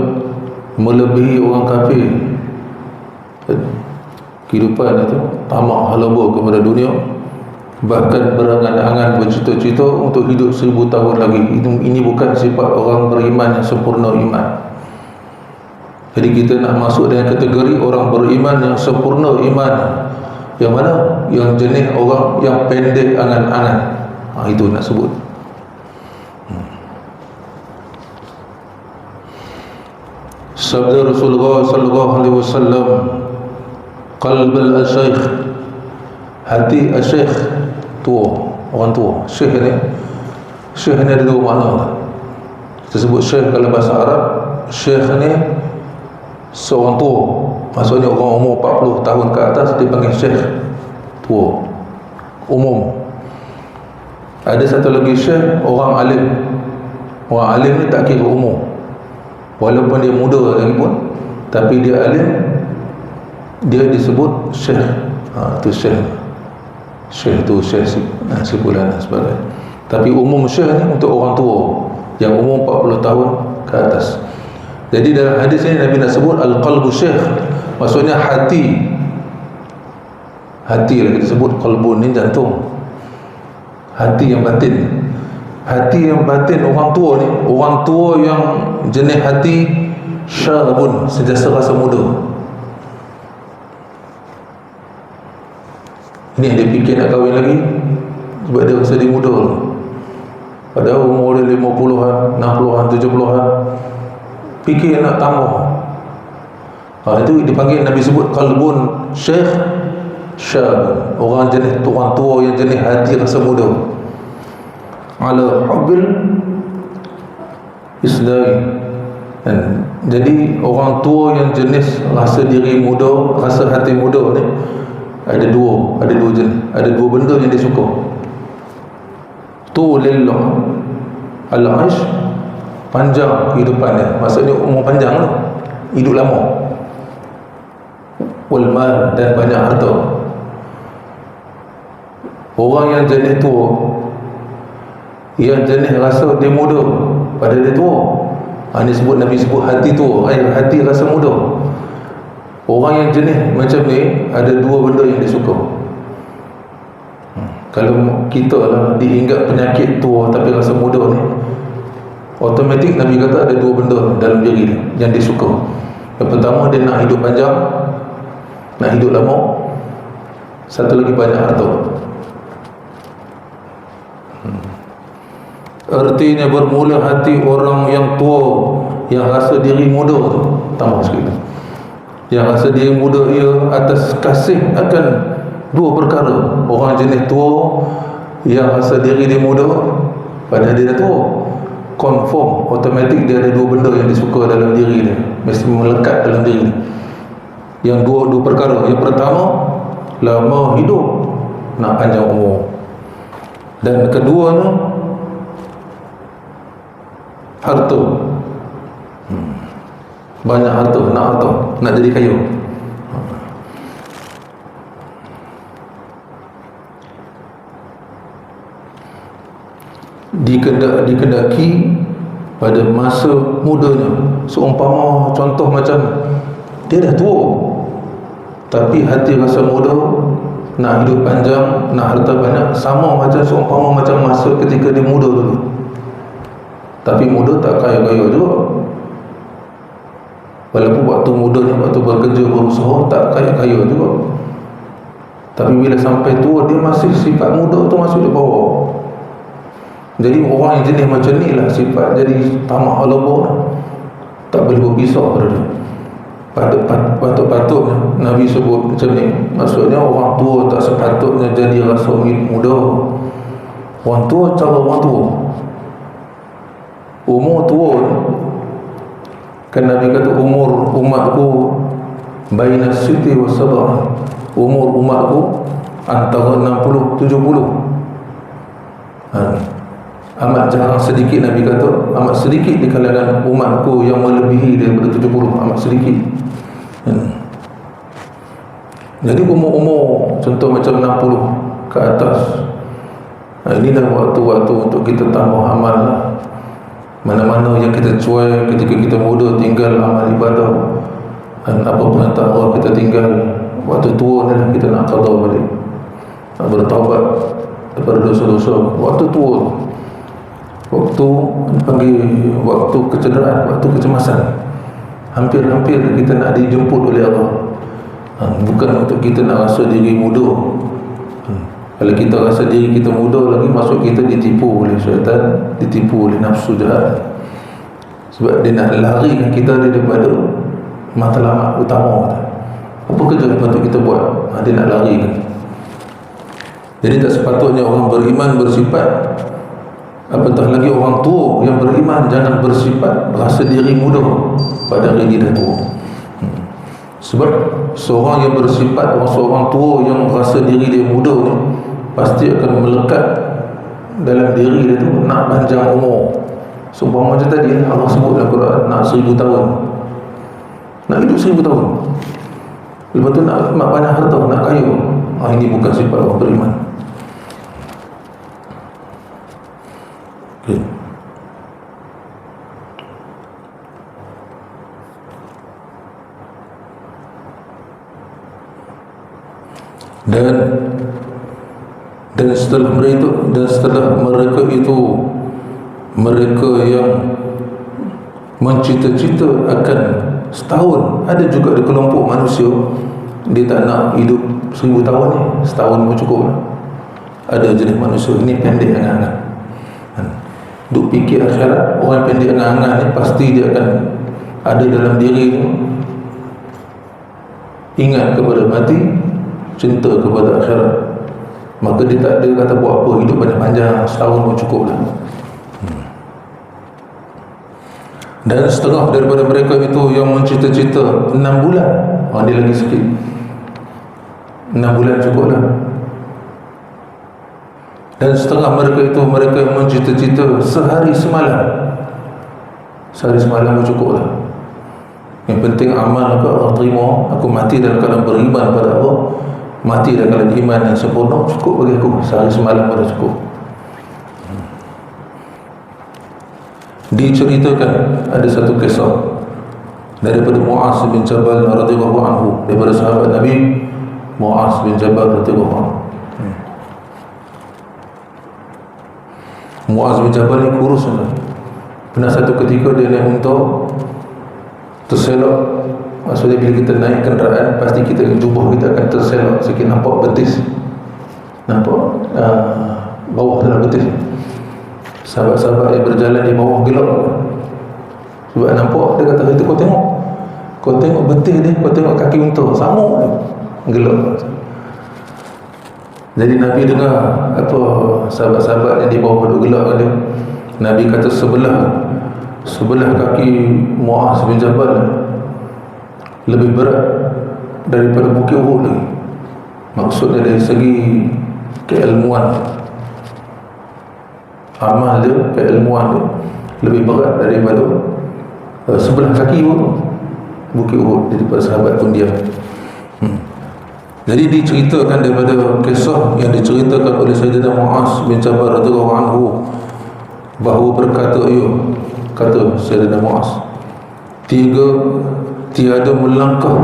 melebihi orang kafir. Kehidupan itu tamak halaba kepada dunia, bahkan berangan-angan, bercita-cita untuk hidup 1000 tahun lagi. Ini bukan sifat orang beriman yang sempurna iman. Jadi kita nak masuk dengan kategori orang beriman yang sempurna iman. Yang mana? Yang jenis orang yang pendek angan-angan. Itu nak sebut. Sabda Rasulullah sallallahu alaihi wasallam, qalbul asyaikh, hati asyaikh, tua, orang tua. Syekh ni ada dua makna. Kita sebut syekh kalau bahasa Arab, syekh ni seorang tua. Maksudnya orang umur 40 tahun ke atas dipanggil syekh, tua, umum. Ada satu lagi syekh, orang alim. Orang alim ni tak kira umur, walaupun dia muda lagi pun, tapi dia alim, dia disebut syekh. Itu syekh. Syekh tu syekh sebulan dan sebagainya. Tapi umum syekh ni untuk orang tua yang umur 40 tahun ke atas. Jadi dalam hadis ini Nabi nak sebut al-qalbu syekh, maksudnya hati. Hati lah kita sebut, qalbun ni jantung, hati yang batin. Hati yang batin orang tua ni, orang tua yang jenis hati syabun, sentiasa rasa muda. Ini yang dia fikir nak kahwin lagi sebab dia rasa dia muda. Padahal umur dia 50-an, 60-an, 70-an. fikir nak tambah. Itu dipanggil, Nabi sebut qalbun syekh syab, orang tua yang jenis hati rasa muda, ala hubbil Islam. Jadi orang tua yang jenis rasa diri muda, rasa hati muda ni ada dua jenis, ada dua benda yang dia suka. Tulillah al-aish, panjang kehidupannya, maksudnya umur panjang tu, hidup lama. Wal mal, dan banyak harta. Orang yang jenis tua, yang jenis rasa dia muda pada dia tua, ini sebut, Nabi sebut hati tua, hati rasa muda. Orang yang jenis macam ni ada dua benda yang dia suka. Kalau kita lah diingat penyakit tua tapi rasa muda ni, automatik Nabi kata ada dua benda dalam diri dia yang dia suka. Yang pertama, dia nak hidup panjang, nak hidup lama. Satu lagi, banyak harta. Artinya bermula hati orang yang tua, yang rasa diri muda tu, tambah sikit, yang rasa diri muda ia atas kasih akan dua perkara. Orang jenis tua yang rasa diri dia muda padahal dia dah tua, confirm automatik dia ada dua benda yang disuka dalam diri dia, mesti melekat dalam diri dia. Yang dua perkara. Yang pertama, lama hidup, nak panjang umur. Dan keduanya, harta. Banyak harta, nak jadi kaya. Dikendaki pada masa mudanya. Seumpama contoh macam dia dah tua tapi hati rasa muda, nak hidup panjang, nak harta banyak, sama macam seumpama macam masa ketika dia muda dulu. Tapi muda tak kaya-kaya juga. Walaupun waktu mudanya, waktu bekerja, berusaha, tak kaya-kaya juga. Tapi bila sampai tua, dia masih sifat muda tu masih di bawah. Jadi orang yang jenis macam ni lah sifat jadi tamak halabah, tak boleh berpisah pada dia. Patut-patutnya Nabi sebut macam ni. Maksudnya orang tua tak sepatutnya jadi rasa muda. Orang tua cara orang tua, umur tua kan Nabi kata, umur umatku baina siti wa sab'ah, umur umatku antara 60 70. Amat jarang, sedikit Nabi kata, amat sedikit di kalangan umatku yang melebihi daripada 70, amat sedikit. Jadi umur-umur contoh macam 60 ke atas, inilah waktu-waktu untuk kita tambah amal lah. Mana-mana yang kita cuai ketika kita muda, tinggal amal ibadah, dan apa perintah Allah kita tinggal, waktu tua ni lah kita nak qada balik, nak bertaubat daripada dosa-dosa. Waktu tua, waktu dipanggil waktu kecederaan, waktu kecemasan, hampir-hampir kita nak dijemput oleh Allah. Bukan untuk kita nak rasa diri muda. Kalau kita rasa diri kita muda lagi, maksud kita ditipu oleh syaitan, ditipu oleh nafsu jahat. Sebab dia nak larikan kita daripada matlamat utama. Apa kerja yang patut kita buat? Dia nak larikan. Jadi tak sepatutnya orang beriman bersifat, apatah lagi orang tua yang beriman, jangan bersifat rasa diri muda padahal dia dah tua. Sebab seorang yang bersifat, seorang tua yang rasa diri dia muda ni, pasti akan melekat dalam diri dia tu nak panjang umur. Seumpama macam tadi Allah sebut dalam Quran, nak 1000 tahun, nak hidup 1000 tahun. Lepas tu nak banyak harta, nak kaya. Ini bukan sifat orang beriman. Okay. Dan setelah mereka itu mereka yang mencita-cita akan setahun. Ada juga di kelompok manusia, dia tak nak hidup 1000 tahun ni, setahun pun cukup. Ada jenis manusia ini pendek angan-angan, duk fikir akhirat. Orang pendek angan-angan ni pasti dia akan ada dalam diri ni, ingat kepada mati, cinta kepada akhirat, maka dia tak ada kata buat apa, hidup panjang-panjang, setahun pun cukup lah. Dan setengah daripada mereka itu yang mencita-cita 6 bulan, dia lagi sikit, 6 bulan cukup lah. Dan setengah mereka itu mereka yang mencita-cita sehari semalam, sehari semalam pun cukup lah. Yang penting amal aku Allah terima, aku mati dalam keadaan beriman pada Allah, mati dalam keadaan iman yang sempurna, cukup bagi aku, sehari semalam pada cukup. Diceritakan ada satu kisah daripada Muaz bin Jabal radhiyallahu anhu, daripada sahabat Nabi Muaz bin Jabal radhiyallahu anhu. Muaz bin Jabal ni kurus lah. Pernah satu ketika dia naik unta, terselok. Maksudnya bila kita naik kenderaan, pasti kita jubah kita akan terselok sikit, nampak betis, nampak bawah dalam betis. Sahabat-sahabat yang berjalan di bawah gelap, sebab nampak, dia kata, itu kau tengok betis dia, kau tengok kaki unta, sama gelap. Jadi Nabi dengar apa sahabat-sahabat yang di bawah gelap dia. Nabi kata sebelah kaki Muaz bin Jabal lebih berat daripada Bukit Uhud lagi. Maksudnya dari segi keilmuan, amal dia, keilmuan dia lebih berat daripada sebelah kaki pun Bukit Uhud. Jadi para sahabat pun diam. Jadi diceritakan daripada kisah yang diceritakan oleh Sayyidina Muaz bin Jabal radhiyallahu anhu, bahawa berkata kata Sayyidina Muaz, tiada melangkah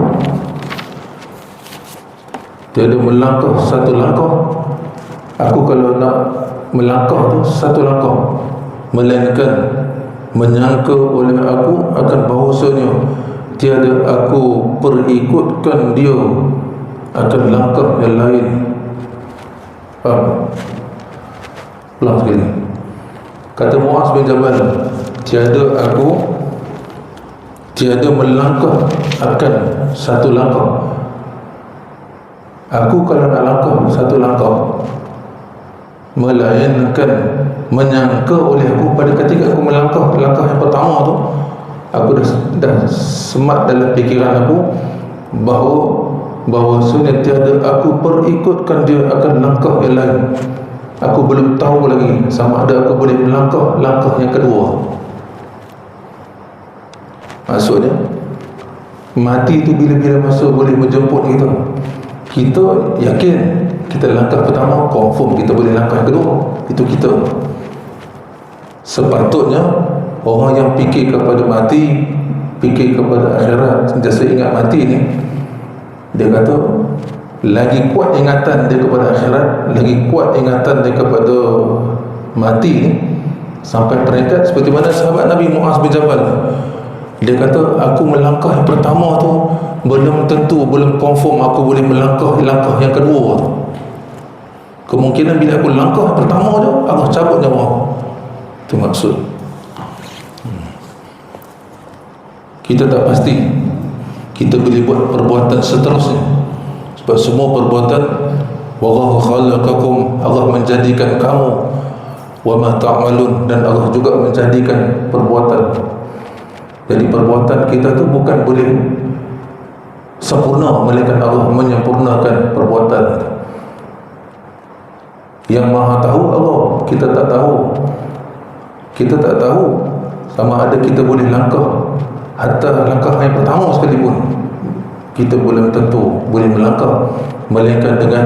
satu langkah, aku kalau nak melangkah tu satu langkah, melainkan menyangka oleh aku akan bahawasanya tiada aku perikutkan dia akan langkah yang lain. Faham? Ulang sekali. Kata Muaz bin Jabal, tiada melangkah akan satu langkah, aku kalau nak langkah satu langkah, melainkan menyangka oleh aku pada ketika aku melangkah langkah yang pertama tu, aku dah semat dalam fikiran aku bahawasanya tiada aku perikutkan dia akan langkah yang lain. Aku belum tahu lagi sama ada aku boleh melangkah langkah yang kedua. Maksudnya mati itu bila-bila masa boleh menjemput kita. Kita yakin kita langkah pertama, confirm kita boleh langkah yang kedua. Itu kita. Sepatutnya orang yang fikir kepada mati, fikir kepada akhirat, sentiasa ingat mati ni, dia kata lagi kuat ingatan dia kepada akhirat, lagi kuat ingatan dia kepada mati ni, sampai peringkat seperti mana sahabat Nabi Muaz bin Jabal. Dia kata, aku melangkah yang pertama tu belum tentu, belum confirm aku boleh melangkah langkah yang kedua tu. Kemungkinan bila aku langkah pertama tu, Allah cabut nyawa. Itu maksud. Kita tak pasti kita boleh buat perbuatan seterusnya, sebab semua perbuatan, wallahu khalaqakum, Allah menjadikan kamu, wa ma ta'malun, dan Allah juga menjadikan perbuatan. Jadi perbuatan kita tu bukan boleh sempurna, melainkan Allah menyempurnakan perbuatan. Yang Maha tahu Allah, kita tak tahu. Kita tak tahu sama ada kita boleh langkah, hatta langkah yang pertama sekalipun kita belum tentu boleh melangkah, melainkan dengan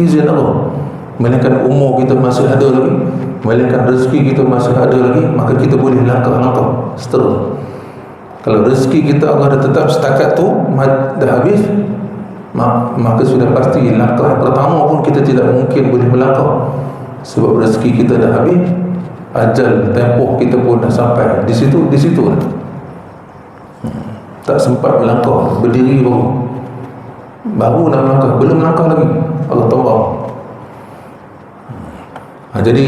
izin Allah, melainkan umur kita masih ada lagi, melainkan rezeki kita masih ada lagi, maka kita boleh langkah-langkah seterusnya. Kalau rezeki kita Allah dah tetap setakat tu dah habis, maka sudah pasti langkah pertama pun kita tidak mungkin boleh melangkah, sebab rezeki kita dah habis, ajal tempoh kita pun dah sampai di situ lah. Tak sempat melangkah, berdiri baru nak melangkah, belum melangkah lagi, Allah tolong. Jadi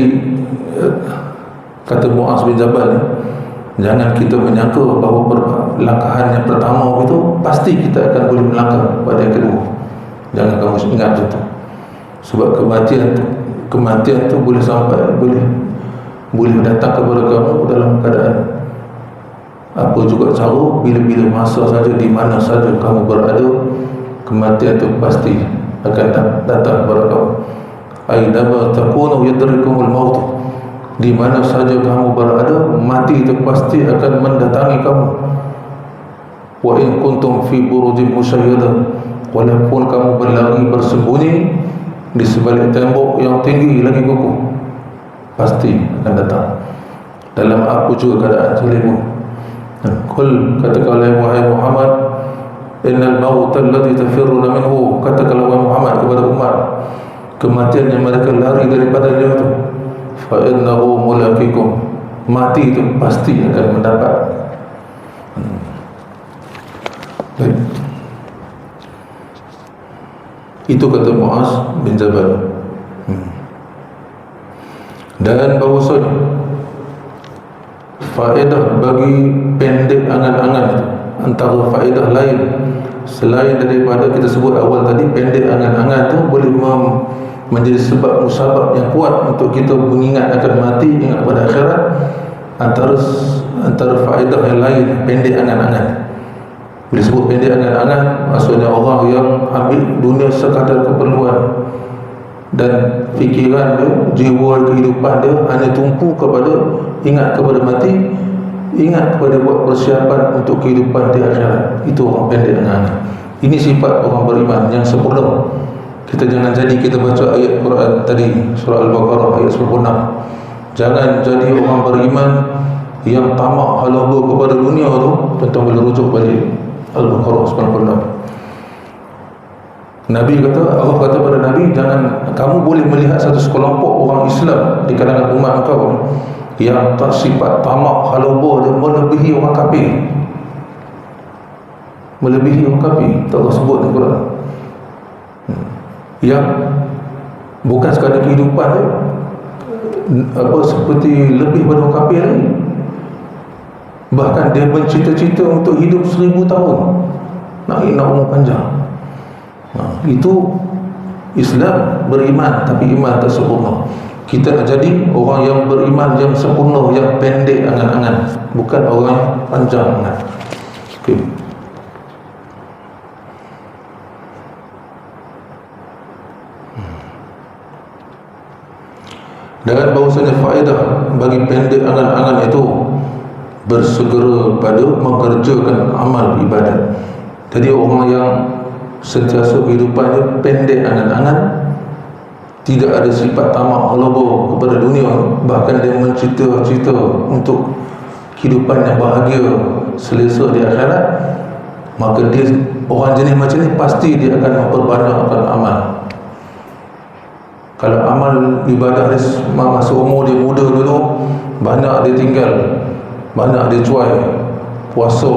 kata Muaz bin Jabal, jangan kita menyangka bahawa langkahan yang pertama itu, pasti kita akan boleh melangkah pada yang kedua. Jangan kamu ingat itu. Sebab kematian tu boleh sampai, boleh datang kepada kamu dalam keadaan apa juga cara, bila-bila masa saja, di mana saja kamu berada, kematian itu pasti akan datang kepada kamu. Ainama takunu yadrikumul maut. Di mana saja kamu berada, mati itu pasti akan mendatangi kamu. Wa in kuntum fi burujin musyayyadah, walaupun kamu berlari bersembunyi di sebalik tembok yang tinggi lagi kokoh, pasti akan datang dalam apa juga keadaan sekalipun. Qul, katakanlah wahai Muhammad, innal mauta alladhi tafirruna minhu, katakanlah wahai Muhammad kepada umat, kematian yang mereka lari daripada dia itu, fa innahu mulaqikum, mati itu pasti akan mendapat. Baik. Itu kata Muaz bin Jabal. Dan bahawasanya faedah bagi pendek angan-angan itu, antara faedah lain selain daripada kita sebut awal tadi, pendek angan-angan itu boleh menjadi sebab musabab yang kuat untuk kita mengingat akan mati, ingat pada akhirat. Antara faedah yang lain, pendek angan-angan. Bila sebut pendek angan-angan, maksudnya orang yang ambil dunia sekadar keperluan, dan fikiran dia, jiwa kehidupan dia hanya tumpu kepada ingat kepada mati, ingat kepada buat persiapan untuk kehidupan di akhirat. Itu orang pendek angan-angan. Ini sifat orang beriman yang sempurna. Kita jangan jadi, kita baca ayat Quran tadi, surah Al-Baqarah ayat 96, jangan jadi orang beriman yang tamak halaba kepada dunia tu. Tuan-tuan boleh rujuk balik Al-Baqarah 96. Nabi kata, Allah kata pada Nabi, jangan kamu boleh melihat satu sekelompok orang Islam di kalangan umat engkau yang tersifat tamak halaba dan melebihi orang kafir. Melebihi orang kafir, Allah sebut dalam Quran. Yang bukan sekadar kehidupan dia, seperti lebih pada orang kafir ni. Bahkan dia bercita-cita untuk hidup 1000 tahun, nak umur panjang. Itu Islam beriman, tapi iman tak sempurna. Kita nak jadi orang yang beriman yang sempurna, yang pendek angan-angan, bukan orang yang panjang angan. Okay. Dan bahawasanya faedah bagi pendek angan-angan itu bersegera pada mengerjakan amal ibadat. Jadi orang yang sentiasa kehidupannya pendek angan-angan, tidak ada sifat tamak halaba kepada dunia, bahkan dia mencita-cita untuk kehidupan yang bahagia, selesa di akhirat, maka dia, orang jenis macam ni, pasti dia akan memperbanyakkan amal. Kalau amal ibadah dia masa umur dia muda dulu, banyak dia tinggal, banyak dia cuai. Puasa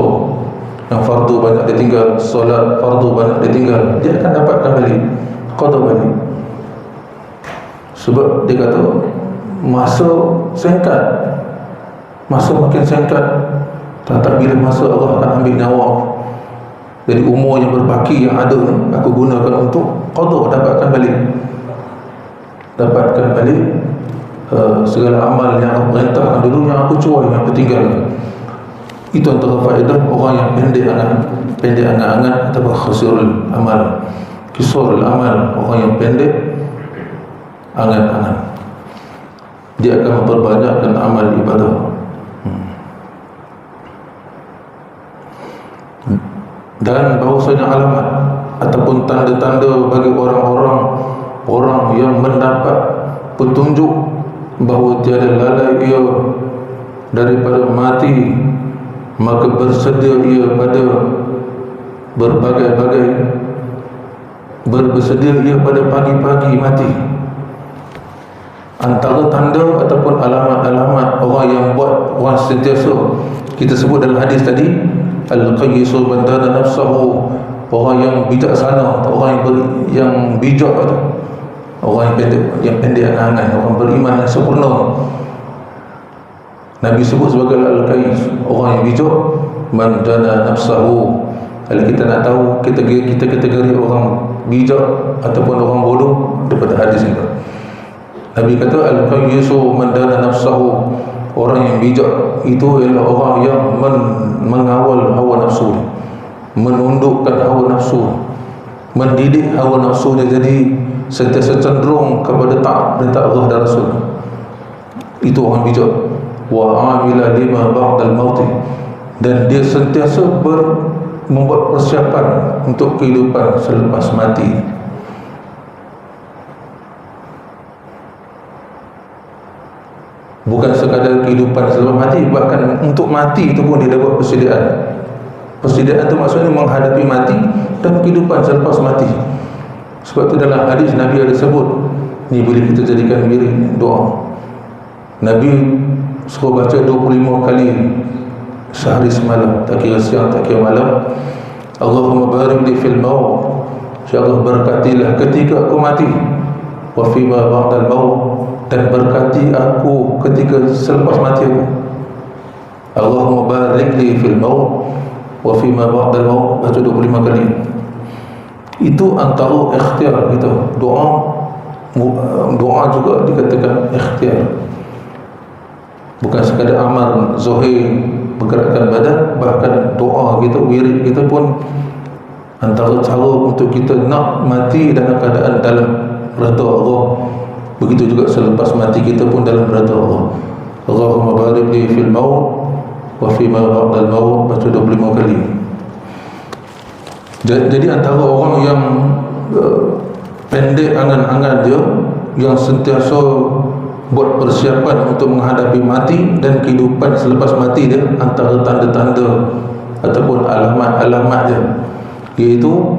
yang fardu banyak dia tinggal, solat fardu banyak dia tinggal, dia akan dapatkan balik, qada balik. Sebab dia kata masa singkat, masa makin singkat, tak bila masa Allah akan ambil nyawa. Jadi umur yang berbaki yang ada ni aku gunakan untuk qada, dapatkan balik segala amal yang aku perintahkan dulu, yang aku cuai, yang aku tinggalkan. Itu antara faedah orang yang pendek angan-angan atau khasirul amal, kisarul amal. Orang yang pendek angan-angan, dia akan memperbanyakkan amal ibadah. Dan bahawasanya alamat ataupun tanda-tanda bagi orang yang mendapat petunjuk bahawa tiada lalai ia daripada mati, maka bersedia ia pada bersedia ia pada pagi-pagi mati. Antara tanda ataupun alamat-alamat orang yang buat, orang sentiasa, kita sebut dalam hadis tadi, al-qayyisu man dana nafsahu, orang yang bijaksana, orang yang bijak tu, orang yang pendek angan-angan, orang beriman yang sempurna. Nabi sebut sebagai al-qayyis, orang yang bijak, man dana nafsahu. Kalau kita nak tahu kita kategori orang bijak ataupun orang bodoh daripada hadis ini. Nabi kata al-qayyisu man dana nafsahu, orang yang bijak itu ialah orang yang mengawal hawa nafsu, menundukkan hawa nafsu, mendidik hawa nafsunya jadi sentiasa cenderung kepada taat perintah Allah dan Rasul. Itu orang bijak. Wa amila lima ba'dal mauti, dan dia sentiasa membuat persiapan untuk kehidupan selepas mati. Bukan sekadar kehidupan selepas mati, bahkan untuk mati itu pun dia dah buat persediaan. Persediaan itu maksudnya menghadapi mati dan kehidupan selepas mati. Sebab itu dalam hadis Nabi ada sebut, ni boleh kita jadikan wirid doa. Nabi suruh baca 25 kali sehari semalam, tak kira siang, tak kira malam. Allahumma barik li fil maut, ya Allah berkatilah ketika aku mati, wa fima ba'dal maut, dan berkati aku ketika selepas mati aku. Allahumma barik li fil maut wa fima ba'dal maut, baca 25 kali. Itu antara ikhtiar kita. Doa juga dikatakan ikhtiar, bukan sekadar amal zahir pergerakan badan, bahkan doa kita, wirid kita pun antara cara untuk kita nak mati dalam keadaan dalam redha Allah. Begitu juga selepas mati kita pun dalam redha Allah. Allahumma barik li fil maut wa fima ba'dal maut, baca 25 kali. Jadi antara orang yang pendek angan-angan dia, yang sentiasa buat persiapan untuk menghadapi mati dan kehidupan selepas mati dia, antara tanda-tanda ataupun alamat-alamat dia, iaitu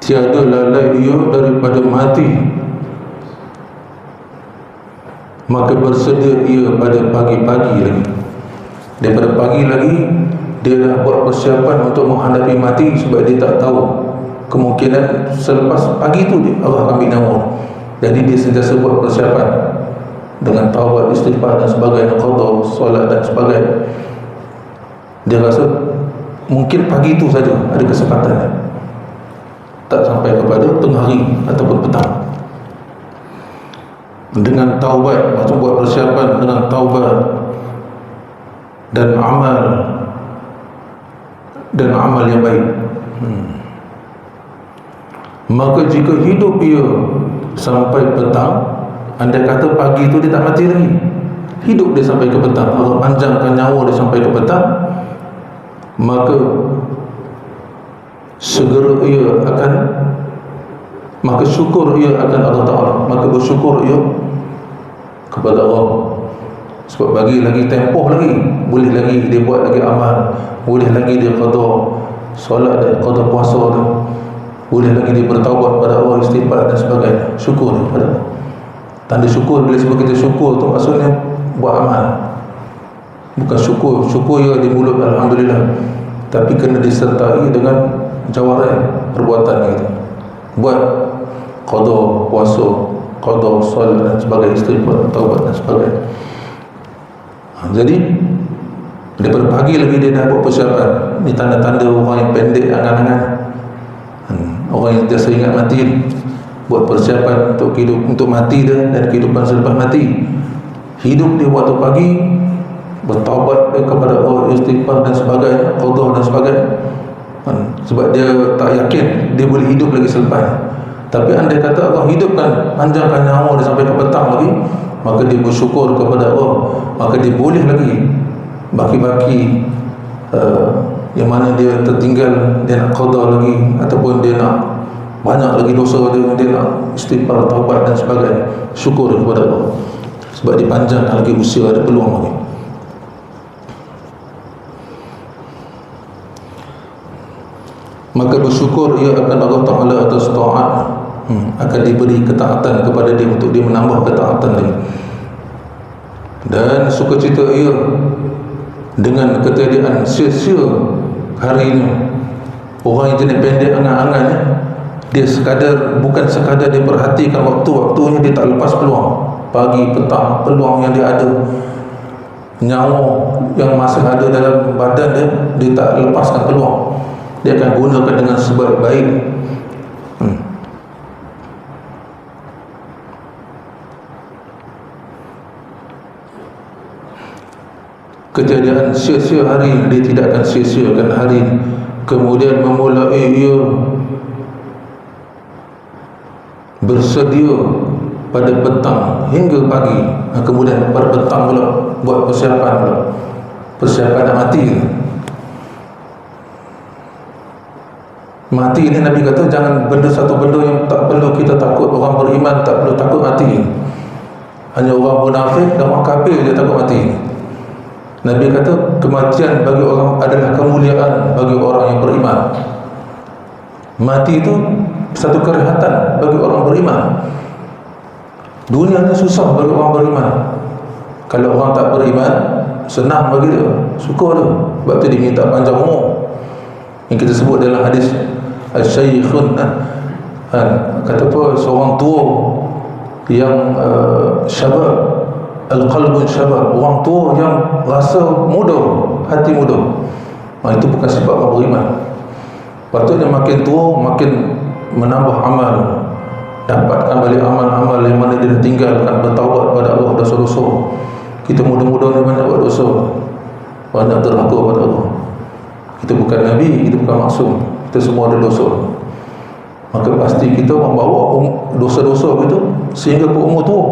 tiada lalai ia daripada mati, maka bersedia ia pada pagi-pagi lagi. Daripada pagi lagi dia dah buat persiapan untuk menghadapi mati, sebab dia tak tahu kemungkinan selepas pagi tu Allah akan ambil nyawa. Jadi dia sentiasa buat persiapan dengan taubat, istighfar dan sebagainya, qada, solat dan sebagainya. Dia rasa mungkin pagi itu saja ada kesempatan, tak sampai kepada tengah hari ataupun petang. Dengan taubat, macam buat persiapan dengan taubat dan amal yang baik, maka jika hidup ia sampai petang, andai kata pagi itu dia tak mati lagi, hidup dia sampai ke petang, Allah panjangkan nyawa dia sampai ke petang, maka segera maka syukur ia akan Allah Ta'ala, maka bersyukur ia kepada Allah. Sebab bagi lagi tempoh lagi, boleh lagi dia buat lagi amal, boleh lagi dia qada solat dan qada puasa dia, boleh lagi dia bertaubat pada Allah, istighfar dan sebagainya. Syukur kepada Allah. Tanda syukur, bila sebab kita syukur tu maksudnya buat amal, bukan syukur ya di mulut alhamdulillah, tapi kena disertai dengan jawarih perbuatan kita, buat qada puasa, qada solat dan sebagainya, istighfar, taubat dan sebagainya. Jadi daripada pagi lagi dia dah buat persiapan. Ini tanda-tanda orang yang pendek angan-angan, orang yang biasa ingat mati, buat persiapan untuk hidup, untuk mati dia dan kehidupan selepas mati. Hidup dia waktu pagi, bertaubat kepada Allah, istighfar dan sebagainya, qada dan sebagainya. Sebab dia tak yakin dia boleh hidup lagi selepas. Tapi andai kata Allah hidupkan, panjangkan nyawa dia sampai ke petang lagi, maka dia bersyukur kepada Allah, maka dia boleh lagi baki-baki yang mana dia tertinggal, dia nak qada lagi, ataupun dia nak banyak lagi dosa dia nak istighfar, taubat dan sebagainya. Syukur kepada Allah sebab dipanjangkan lagi usia, ada peluang lagi. Maka bersyukur ia akan Allah Ta'ala atas taat, akan diberi ketaatan kepada dia untuk dia menambah ketaatan lagi. Dan sukacita ia dengan ketiadaan sia-sia harinya. Orang yang jenis pendek angan-angannya, dia bukan sekadar dia perhatikan waktu-waktunya, dia tak lepas peluang pagi, petang, peluang yang dia ada. nyawa yang masih ada dalam badan dia, dia tak lepaskan peluang, dia akan gunakan dengan sebaik-baik. Kejadian sia-sia hari, dia tidak akan sia-siakan hari. Kemudian memulai ia bersedia pada petang hingga pagi. Kemudian pada petang pula buat persiapan pula, persiapan nak mati. Mati ni Nabi kata jangan benda, satu benda yang tak perlu kita takut. Orang beriman tak perlu takut mati. Hanya orang munafik dan orang kafir dia takut mati. Nabi kata kematian bagi orang adalah kemuliaan bagi orang yang beriman. Mati itu satu kerehatan bagi orang beriman. Dunia ni susah bagi orang beriman. Kalau orang tak beriman, senang bagi dia, suka dia. Sebab tu dia minta panjang umur. Yang kita sebut dalam hadis Al-Shaykhun, kata apa, seorang tua yang syabab, Al-qalbun syabab, orang tua yang rasa muda, hati muda. Itu bukan sifat orang beriman. Patutnya makin tua makin menambah amal, dapatkan balik amal-amal yang mana dia dah tinggalkan, bertaubat pada Allah dosa-dosa. Kita muda-muda ni banyak buat dosa, banyak derhaka pada Allah. Kita bukan Nabi, kita bukan maksum, kita semua ada dosa. Maka pasti kita membawa dosa-dosa gitu sehingga ke umur tua.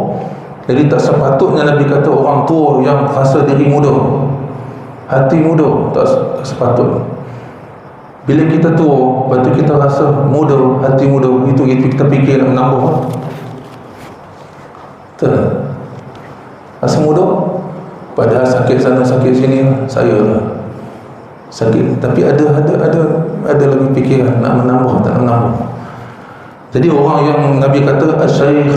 Jadi tak sepatutnya Nabi kata orang tua yang rasa diri muda, hati muda, tak sepatutnya. Bila kita tua, lepas tu kita rasa muda, hati muda, itu kita fikir nak menambah. Tak. Rasa muda, padahal sakit sana sakit sini, saya lah sakit. Tapi ada lagi fikiran nak menambah, tak nak menambah. Jadi orang yang Nabi kata Al-Shaykh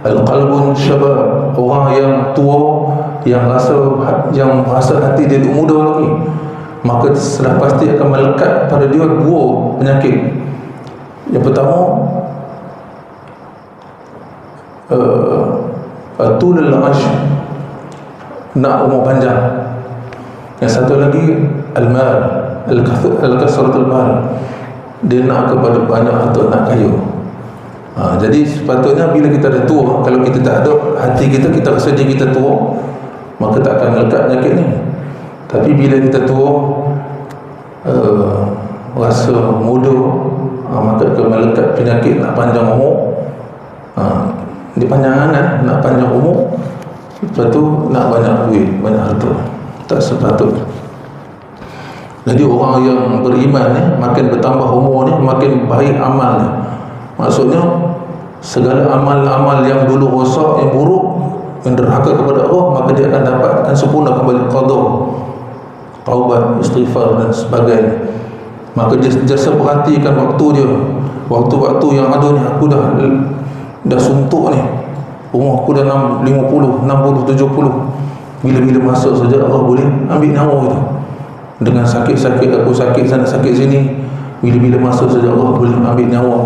Al-qalbun syabab, orang yang tua yang rasa hati dia muda lagi, maka sudah pasti akan melekat pada dia dua penyakit. Yang pertama, tulul ash, nak umur panjang. Yang satu lagi al-mal, al-kasratul mal, dia nak kepada banyak atau nak kaya. Jadi sepatutnya bila kita dah tua, kalau kita tak ada hati kita rasa diri kita tua, maka tak akan melekat penyakit ni. Tapi bila kita tua, rasa muda, maka akan melekat penyakit nak panjang umur. Dia panjangan nak panjang umur, lepas tu nak banyak duit, banyak harta. Tak sepatutnya. Jadi orang yang beriman ni, makin bertambah umur ni, makin baik amal ni. Maksudnya segala amal-amal yang dulu rosak, yang buruk, yang derhaka kepada Allah, maka dia akan dapatkan sempurna kembali qada, taubat, istighfar dan sebagainya. Maka dia sentiasa perhatikan waktu dia, waktu-waktu yang ada ni. Aku dah suntuk ni, umur aku dah 50, 60, 70. Bila-bila masa saja Allah boleh ambil nyawa itu. Dengan sakit-sakit, aku sakit sana sakit sini, bila-bila masa saja Allah boleh ambil nyawa.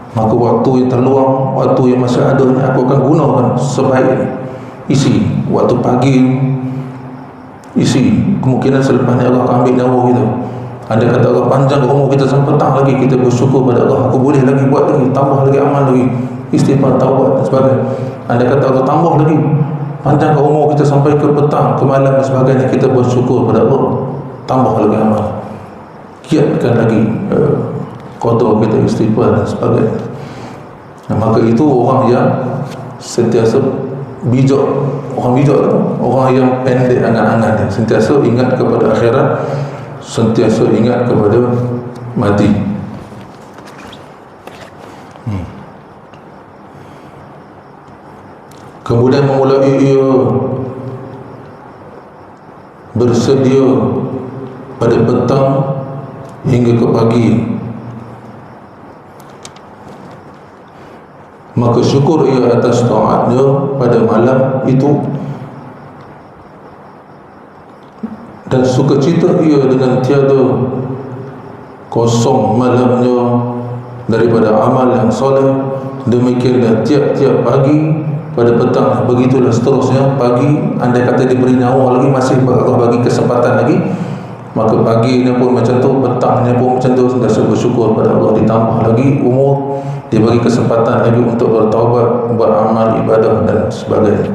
Maka waktu yang terluang, waktu yang masih ada ni, aku akan gunakan sebaik. Isi waktu pagi, isi. Kemungkinan selepas ni Allah akan ambil nyawa kita. Anda kata Allah panjang umur kita sampai petang lagi, kita bersyukur pada Allah, aku boleh lagi buat lagi, tambah lagi amal lagi, istighfar, taubat dan sebagainya. Anda kata Allah tambah lagi, panjang umur kita sampai ke petang, ke malam dan sebagainya, kita bersyukur pada Allah, tambah lagi amal, kiatkan lagi qada kita, istighfar dan sebagainya. Maka itu orang yang sentiasa bijak. Orang bijak tu orang yang pendek angan-angan dia, sentiasa ingat kepada akhirat, sentiasa ingat kepada mati. Kemudian memulai ia bersedia pada petang hingga ke pagi, maka syukur ia atas taatnya pada malam itu, dan sukacita ia dengan tiada kosong malamnya daripada amal yang soleh. Demikianlah tiap-tiap pagi pada petang, begitulah seterusnya. Pagi andai kata diberi nyawa lagi, masih Allah bagi kesempatan lagi, maka paginya pun macam tu, petangnya pun macam tu, sentiasa bersyukur pada Allah. Ditambah lagi umur, dia bagi kesempatan lagi untuk bertaubat, beramal ibadah dan sebagainya.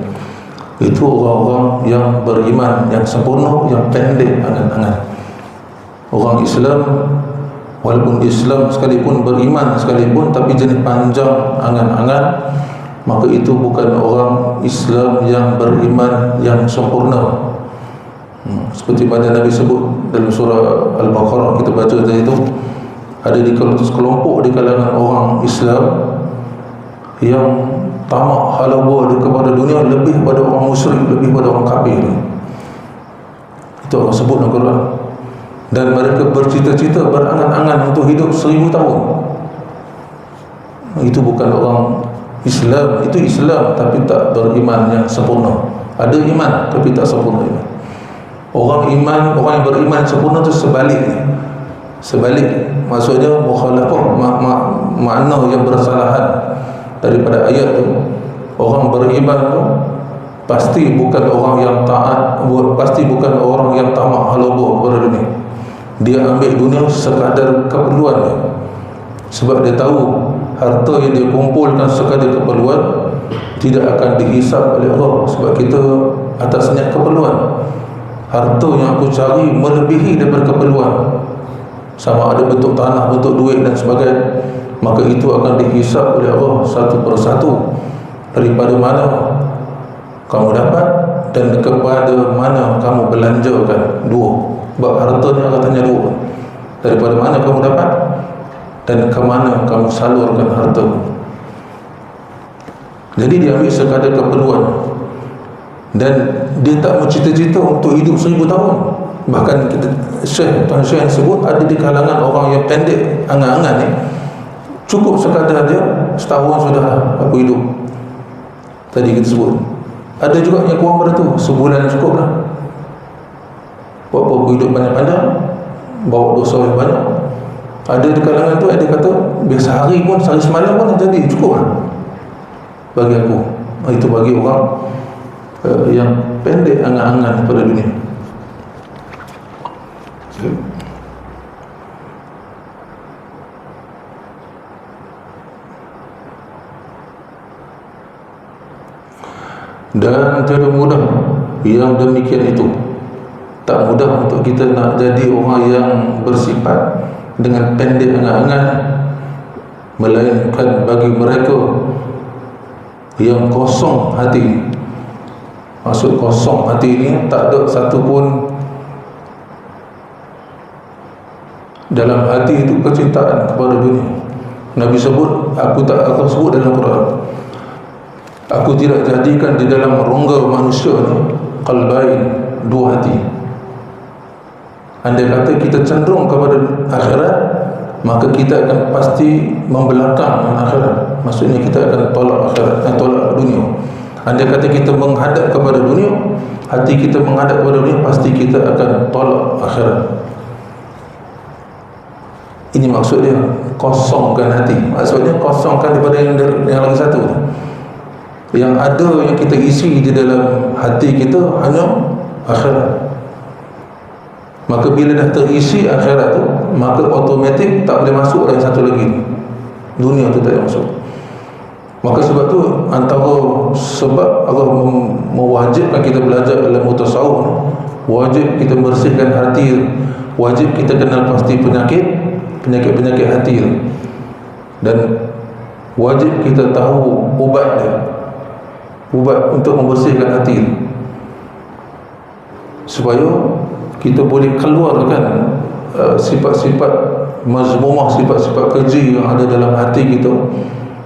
Itu orang-orang yang beriman, yang sempurna, yang pendek angan-angan. Orang Islam, walaupun Islam sekalipun, beriman sekalipun, tapi jenis panjang angan-angan, maka itu bukan orang Islam yang beriman yang sempurna. Seperti mana Nabi sebut dalam surah Al-Baqarah, kita baca tadi itu, ada di kelompok di kalangan orang Islam yang tamak halawa kepada dunia lebih pada orang musyrik, lebih pada orang kafir. Itu Allah sebut dalam Quran. Dan mereka bercita-cita, berangan-angan untuk hidup 1000 tahun. Itu bukan orang Islam. Itu Islam tapi tak beriman yang sempurna. Ada iman tapi tak sempurna iman. Orang yang beriman sempurna itu sebaliknya. Sebalik, maksudnya mukhalafah, makna yang bersalahan daripada ayat tu. Orang beriman tu pasti bukan orang yang taat, pasti bukan orang yang tamak halawa kepada dunia. Dia ambil dunia sekadar keperluan. Sebab dia tahu harta yang dia kumpulkan sekadar keperluan tidak akan dihisap oleh Allah. Sebab kita atas niat keperluan. Harta yang aku cari melebihi daripada keperluan, sama ada bentuk tanah, bentuk duit dan sebagainya, maka itu akan dihisap oleh Allah satu persatu. Daripada mana kamu dapat dan kepada mana kamu belanjakan, dua. Sebab hartanya katanya dua. Daripada mana kamu dapat dan ke mana kamu salurkan harta. Jadi dia ambil sekadar keperluan, dan dia tak bercita-cita untuk hidup 1000 tahun. Bahkan kita Tuan Syekh sebut ada di kalangan orang yang pendek angan-angan ni, cukup sekadar dia setahun sudah aku hidup. Tadi kita sebut ada juga yang kurang pada tu, sebulan cukup lah. Buat apa hidup banyak-banyak, bawa dosa yang banyak. Ada di kalangan tu, ada kata biasa hari pun, sehari semalam pun jadi cukup lah bagi aku. Itu bagi orang yang pendek angan-angan pada dunia. Dan tidak mudah yang demikian itu. Tak mudah untuk kita nak jadi orang yang bersifat dengan pendek angan-angan, melainkan bagi mereka yang kosong hati. Maksud kosong hati ini, tak ada satu pun dalam hati itu kecintaan kepada dunia. Nabi sebut, aku sebut dalam Quran, aku tidak jadikan di dalam rongga manusia ni qalbain, dua hati. Andai kata kita cenderung kepada akhirat, maka kita akan pasti membelakang akhirat. Maksudnya kita akan tolak akhirat, tolak dunia. Andai kata kita menghadap kepada dunia, hati kita menghadap kepada dunia, pasti kita akan tolak akhirat. Ini maksud dia, kosongkan hati. Maksudnya kosongkan daripada yang lagi satu. Yang ada yang kita isi di dalam hati kita hanya akhirat. Maka bila dah terisi akhirat tu, maka automatik tak boleh masuk yang satu lagi, dunia tu tak boleh masuk. Maka sebab tu antara sebab Allah mewajibkan kita belajar dalam mutasawuf, wajib kita bersihkan hati, wajib kita kenal pasti penyakit hati, dan wajib kita tahu ubat dia, ubat untuk membersihkan hati, supaya kita boleh keluarkan sifat-sifat mazmumah, sifat-sifat keji yang ada dalam hati kita.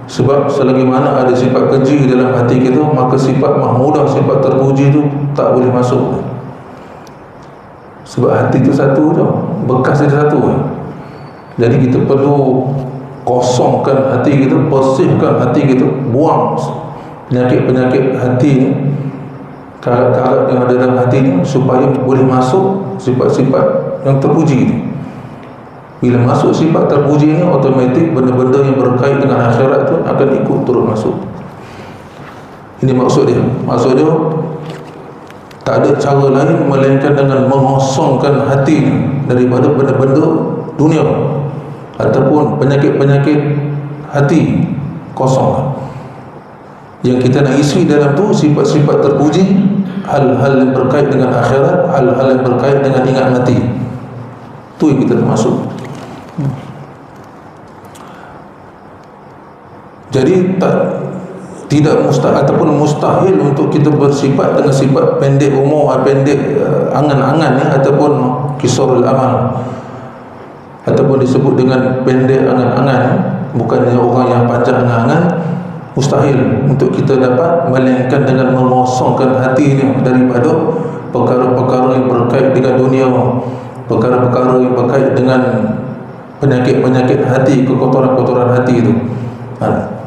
Sebab selagi mana ada sifat keji dalam hati kita, maka sifat mahmudah, sifat terpuji itu tak boleh masuk. Sebab hati itu satu je, bekas dia satu. Jadi kita perlu kosongkan hati kita, bersihkan hati kita, buang penyakit-penyakit hati ni, karat-karat yang ada dalam hati ni, supaya boleh masuk sifat-sifat yang terpuji ni. Bila masuk sifat terpuji ni, otomatik benda-benda yang berkait dengan akhirat tu akan ikut turut masuk. Ini maksud dia. Maksud dia tak ada cara lain melainkan dengan mengosongkan hati daripada benda-benda dunia ataupun penyakit-penyakit hati. Kosong. Yang kita nak isi dalam tu sifat-sifat terpuji, hal-hal yang berkait dengan akhirat, hal-hal yang berkait dengan ingat mati. Tu yang kita termasuk. Jadi tidak mustahil ataupun mustahil untuk kita bersifat dengan sifat pendek umur, pendek angan-angan ataupun kisarul amal, ataupun disebut dengan pendek angan-angan, bukannya orang yang panjang angan-angan. Mustahil untuk kita dapat, melainkan dengan mengosongkan hatinya daripada perkara-perkara yang berkait dengan dunia, perkara-perkara yang berkait dengan penyakit-penyakit hati, kekotoran-kotoran hati itu.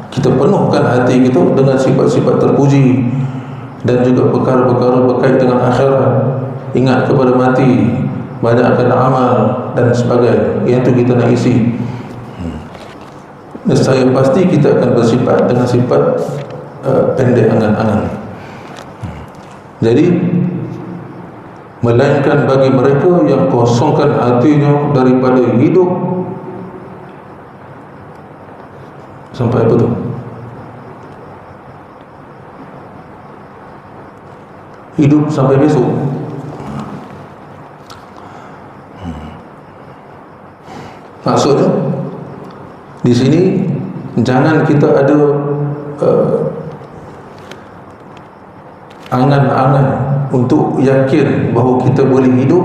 Kita penuhkan hati kita dengan sifat-sifat terpuji dan juga perkara-perkara berkait dengan akhirat, ingat kepada mati, banyakkan amal dan sebagainya. Yang itu kita nak isi. Dan saya pasti kita akan bersifat dengan sifat pendek angan-angan. Jadi melainkan bagi mereka yang kosongkan hatinya daripada hidup sampai apa tu? Hidup sampai besok. Maksudnya di sini jangan kita ada angan-angan untuk yakin bahawa kita boleh hidup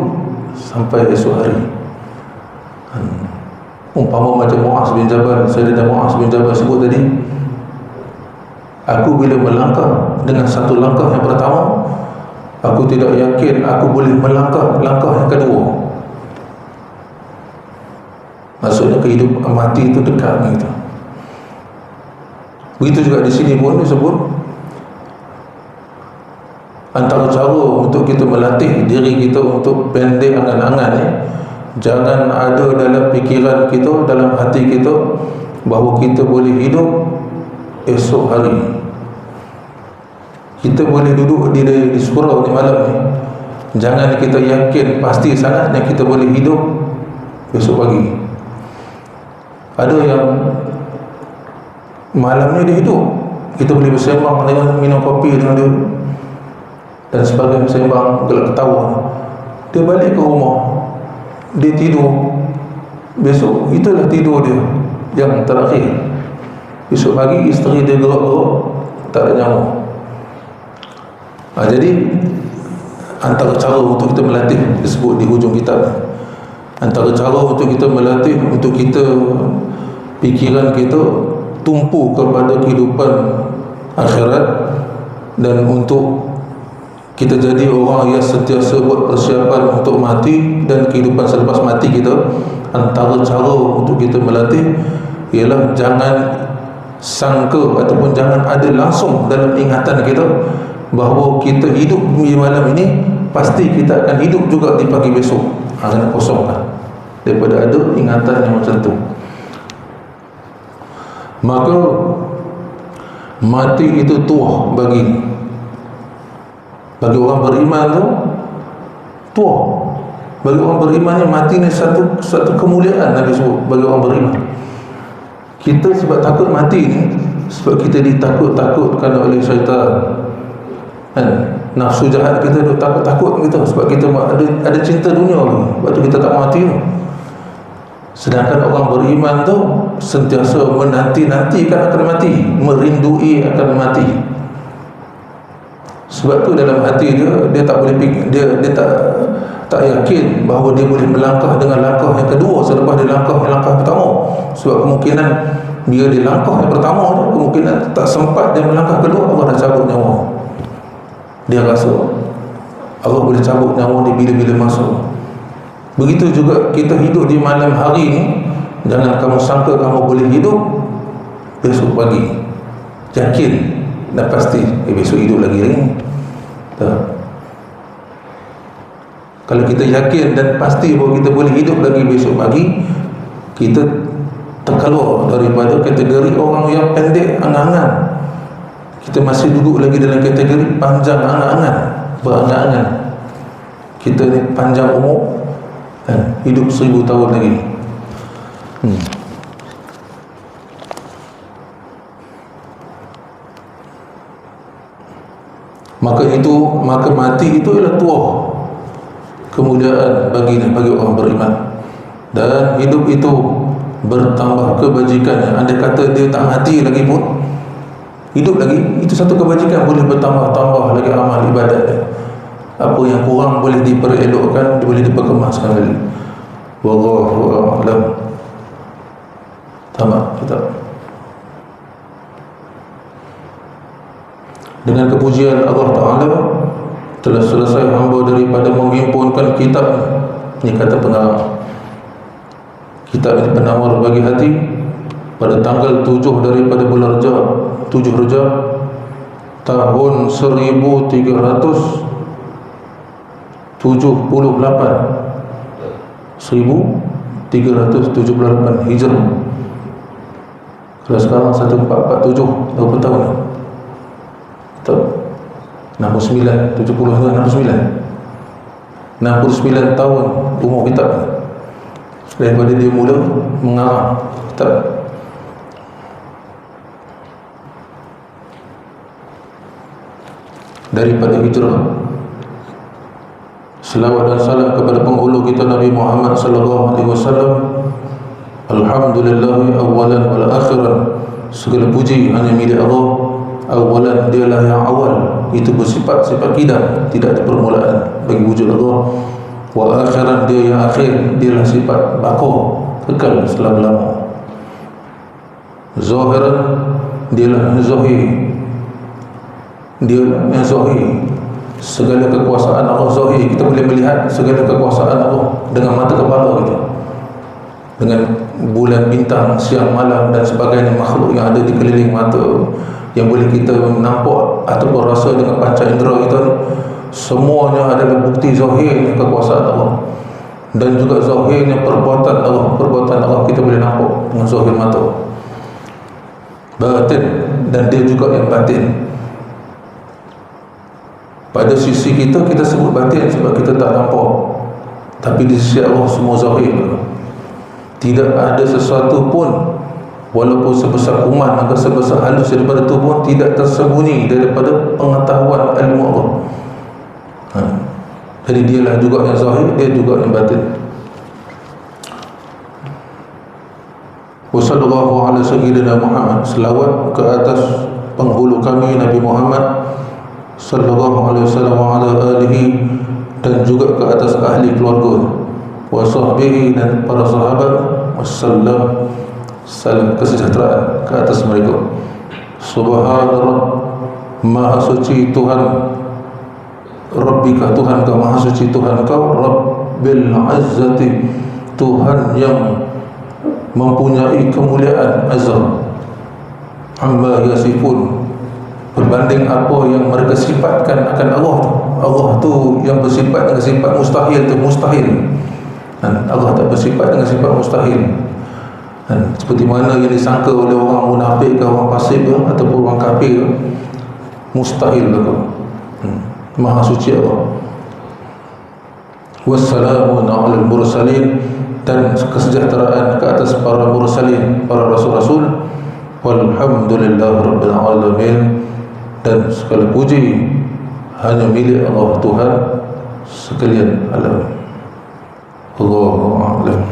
sampai esok hari. Umpama macam Muaz bin Jabal, Sayyidina Muaz bin Jabal sebut tadi, aku bila melangkah dengan satu langkah yang pertama, aku tidak yakin aku boleh melangkah langkah yang kedua. Maksudnya kehidupan mati itu dekat gitu. Begitu juga di sini pun disebut antara cara untuk kita melatih diri kita untuk pendek angan-angan ni, jangan ada dalam fikiran kita, dalam hati kita bahawa kita boleh hidup esok hari. Kita boleh duduk di surau di malam ni, jangan kita yakin pasti sangat yang kita boleh hidup besok pagi. Ada yang malam ni dia hidup, kita boleh bersembang dengan minum kopi dengan dia dan sebagainya, bersembang, gelak ketawa. Dia balik ke rumah, dia tidur, besok itulah tidur dia yang terakhir. Besok pagi isteri dia gerak-gerak, tak ada nyawa. Jadi antara cara untuk kita melatih, disebut di hujung kitab, antara cara untuk kita melatih, untuk kita pikiran kita tumpu kepada kehidupan akhirat dan untuk kita jadi orang yang sentiasa buat persiapan untuk mati dan kehidupan selepas mati kita. Antara cara untuk kita melatih ialah jangan sangka ataupun jangan ada langsung dalam ingatan kita bahawa kita hidup di malam ini pasti kita akan hidup juga di pagi besok. Kena kosongkan daripada ada ingatan yang macam tu. Maka mati itu tua bagi orang beriman tu, tua. Bagi orang beriman ni mati ni satu kemuliaan Nabi sebut bagi orang beriman. Kita sebab takut mati ni, sebab kita ditakut-takutkan oleh syaitan. Nafsu jahat kita tu takut-takut kita, sebab kita ada cinta dunia ni, sebab tu kita tak mati tu. Sedangkan orang beriman tu sentiasa menanti-nantikan akan mati, merindui akan mati. Sebab tu dalam hati dia tak boleh dia tak yakin bahawa dia boleh melangkah dengan langkah yang kedua selepas dia langkah pertama. Sebab kemungkinan bila dia langkah yang pertama, kemungkinan tak sempat dia melangkah kedua, Allah dah cabut nyawa. Dia rasa Allah boleh cabut nyawa dia bila-bila masa. Begitu juga kita hidup di malam hari ni, jangan kamu sangka kamu boleh hidup besok pagi. Yakin dan pasti besok hidup lagi ni. Tak. Kalau kita yakin dan pasti bahawa kita boleh hidup lagi besok pagi, kita terkeluar daripada kategori orang yang pendek angan-angan. Kita masih duduk lagi dalam kategori panjang angan-angan, berangan-angan. Kita ni panjang umur, hidup 1000 tahun lagi. Maka mati itu ialah tuah kemuliaan bagi orang beriman. Dan hidup itu bertambah kebajikannya. Andai kata dia tak mati lagi pun, hidup lagi, itu satu kebajikan, boleh bertambah lagi amal ibadat dia. Apa yang kurang boleh diperelokkan, boleh diperkemaskan lagi. Wallahu a'lam. Tamat kita. Dengan kepujian Allah Ta'ala, telah selesai hamba daripada menghimpunkan kitab. Ini kata pengarang. Kitab ini penawar bagi hati, pada tanggal 7 daripada bulan Rejab, 7 Rejab tahun 1378 Hijrah. Kalau sekarang 1447, berapa tahun? Betul? 69, 70, 69 tahun umur kitab daripada dia mula mengarang kitab. Daripada hijrah. Selawat dan salam kepada penghulu kita Nabi Muhammad sallallahu alaihi wasallam. Alhamdulillah awalan wal akhiran. Segala puji hanya milik Allah. Awalan, dialah yang awal, itu bersifat kidam, tidak ada permulaan bagi wujud Allah. Wa akhiran, dia yang akhir, dialah sifat baqa, kekal selama-lama. Zahiran, dialah zahir, dialah yang zahir. Segala kekuasaan Allah zahir, kita boleh melihat segala kekuasaan Allah dengan mata kepala kita, dengan bulan, bintang, siang, malam dan sebagainya makhluk yang ada di keliling mata, yang boleh kita nampak ataupun rasa dengan panca indera kita ni, semuanya adalah bukti zahirnya kekuasaan Allah dan juga zahirnya perbuatan Allah. Perbuatan Allah kita boleh nampak dengan zahir mata. Batin, dan dia juga yang batin. Pada sisi kita sebut batin sebab kita tak nampak, tapi di sisi Allah semua zahir. Tidak ada sesuatu pun, walaupun sebesar kuman atau sebesar halus daripada itu pun, tidak tersembunyi daripada pengetahuan ilmu Allah. Jadi dialah juga yang zahir, dia juga yang batin. Wa sallallahu ala sayyidina Muhammad, selawat ke atas penghulu kami Nabi Muhammad sallallahu alaihi wasallam wa ala alihi, dan juga ke atas ahli keluarga, wa sahbihi, dan para sahabat, wassalam, salam kesejahteraan ke atas mereka. Subhanallah, maha suci Tuhan Rabbika, Tuhan kau, maha suci Tuhan kau, Rabbil Izzati, Tuhan yang mempunyai kemuliaan, azam, amma yasifun, berbanding apa yang mereka sifatkan akan Allah tu. Allah tu yang bersifat dengan sifat mustahil tu mustahil, dan Allah tak bersifat dengan sifat mustahil. Dan seperti mana yang disangka oleh orang munafik ke, orang fasik ke, ataupun orang kafir, mustahil tu. Maha suci Allah. Wassalamun ala al-mursalin, dan kesejahteraan ke atas para mursalin, para rasul-rasul. Walhamdulillah rabbil alamin, dan segala puji hanya milik Allah Tuhan sekalian alam. Allahu a'lam.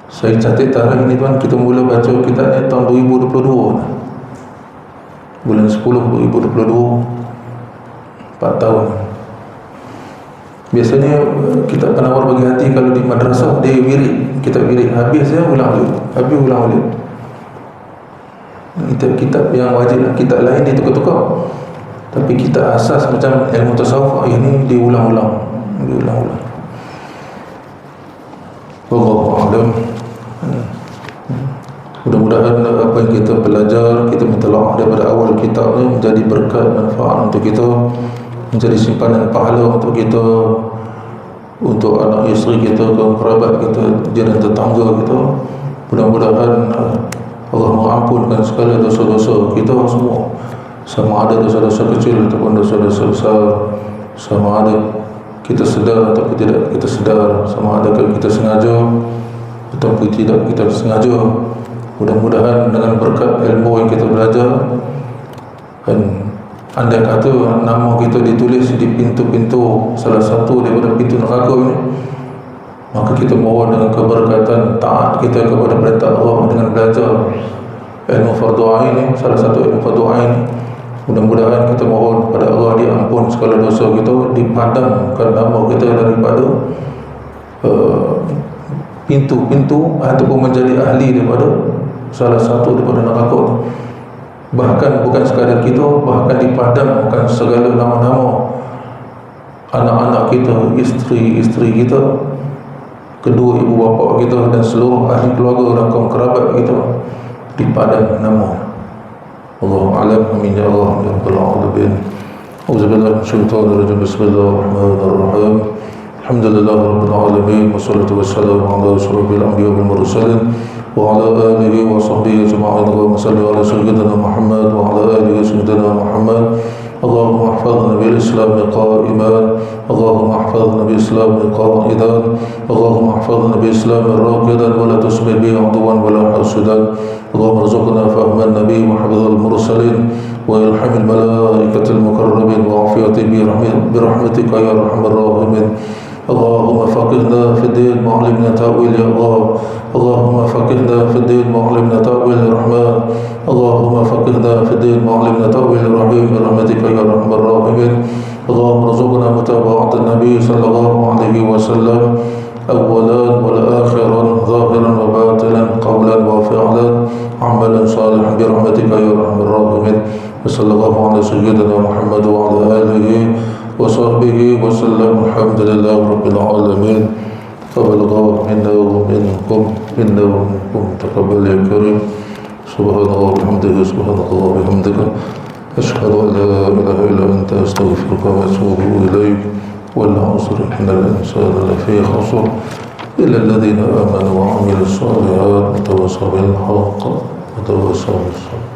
Saya catat tarikh ni tuan, kita mula baca kitab ni tahun 2022, bulan 10 2022, 4 tahun. Biasanya kitab penawar bagi hati kalau di madrasah dia wirid, kitab wirid, habis saya ulang balik. Kitab yang wajib, kitab lain dia tukar-tukar, tapi kitab asas macam ilmu tasawuf ini diulang-ulang. Wallahu a'lam. Mudah-mudahan apa yang kita belajar, kita mentelaah daripada awal kitab ni menjadi berkat, manfaat untuk kita, menjadi simpanan pahala untuk kita, untuk anak isteri kita, kerabat kita, jiran tetangga kita, Mudah-mudahan Allah mengampunkan segala dosa-dosa kita semua, sama ada dosa-dosa kecil ataupun dosa-dosa besar, sama ada kita sedar ataupun tidak kita sedar, sama ada kita sengaja ataupun tidak kita sengaja. Mudah-mudahan dengan berkat ilmu yang kita belajar, dan andai kata nama kita ditulis di pintu-pintu salah satu daripada pintu neraka ini, maka kita mohon dengan keberkatan taat kita kepada perintah Allah dengan belajar ilmu fardu ain ini, salah satu ilmu fardu ain. Mudah-mudahan kita mohon kepada Allah diampun segala dosa kita, dipadamkan nama kita daripada pintu-pintu ataupun menjadi ahli daripada salah satu daripada neraka. Bahkan bukan sekadar kita, bahkan dipadamkan segala nama-nama anak-anak kita, isteri-isteri kita, kedua ibu bapa kita dan seluruh ahli keluarga dan kaum kerabat kita dipadam nama. Allahu a'lam. Amin ya Allah ya rabbal alamin. Auzubillahi minasyaitonir rajim. Bismillahirrahmanirrahim. Alhamdulillah rabbil alamin, wassalatu wassalamu ala asyrafil anbiya'i wal mursalin wa ala alihi wa sahbihi ajma'in. Allahumma salli ala sayyidina Muhammad wa ala alihi sayyidina Muhammad. Allahumma ihfazna bil Islam qa'iman, Allahumma ihfazna bil Islam qa'idan, Allahumma ihfazna bil Islam raqidan wa la tusmi bi aduwan wa la hasudan. Allahumma rzuqna fahman nabi wa hifdzal mursalin wa ilhamil malaikatil mukarrabin wa afiyati bi rahmatika ya arhamar rahimin. اللهم فقهنا في الدين وعلمنا تأويل يا الله. اللهم فقهنا في الدين وعلمنا تأويل الرحمن. اللهم فقهنا في الدين وعلمنا تأويل الرحيم برحمتك يا أرحم الراحمين. اللهم ارزقنا متابعة النبي صلى الله عليه وسلم أولا والآخرا، ظاهرا وباطنا، قولا وفعلا، عملا صالحا برحمتك يا أرحم الراحمين. وصلى الله على سيدنا محمد وعلى آله وصحبه وسلم. الحمد لله رب العالمين. فبلغ منا ومنكم تقبل يا كريم. سبحان الله وبحمده، سبحان الله وبحمدك، أشهد أن لا إله إلا أنت، أستغفرك وأتوب إليك. والعصر إن الإنسان لفي خسر إلا الذين آمنوا وعملوا الصالحات وتواصوا بالحق وتواصوا بالصبر.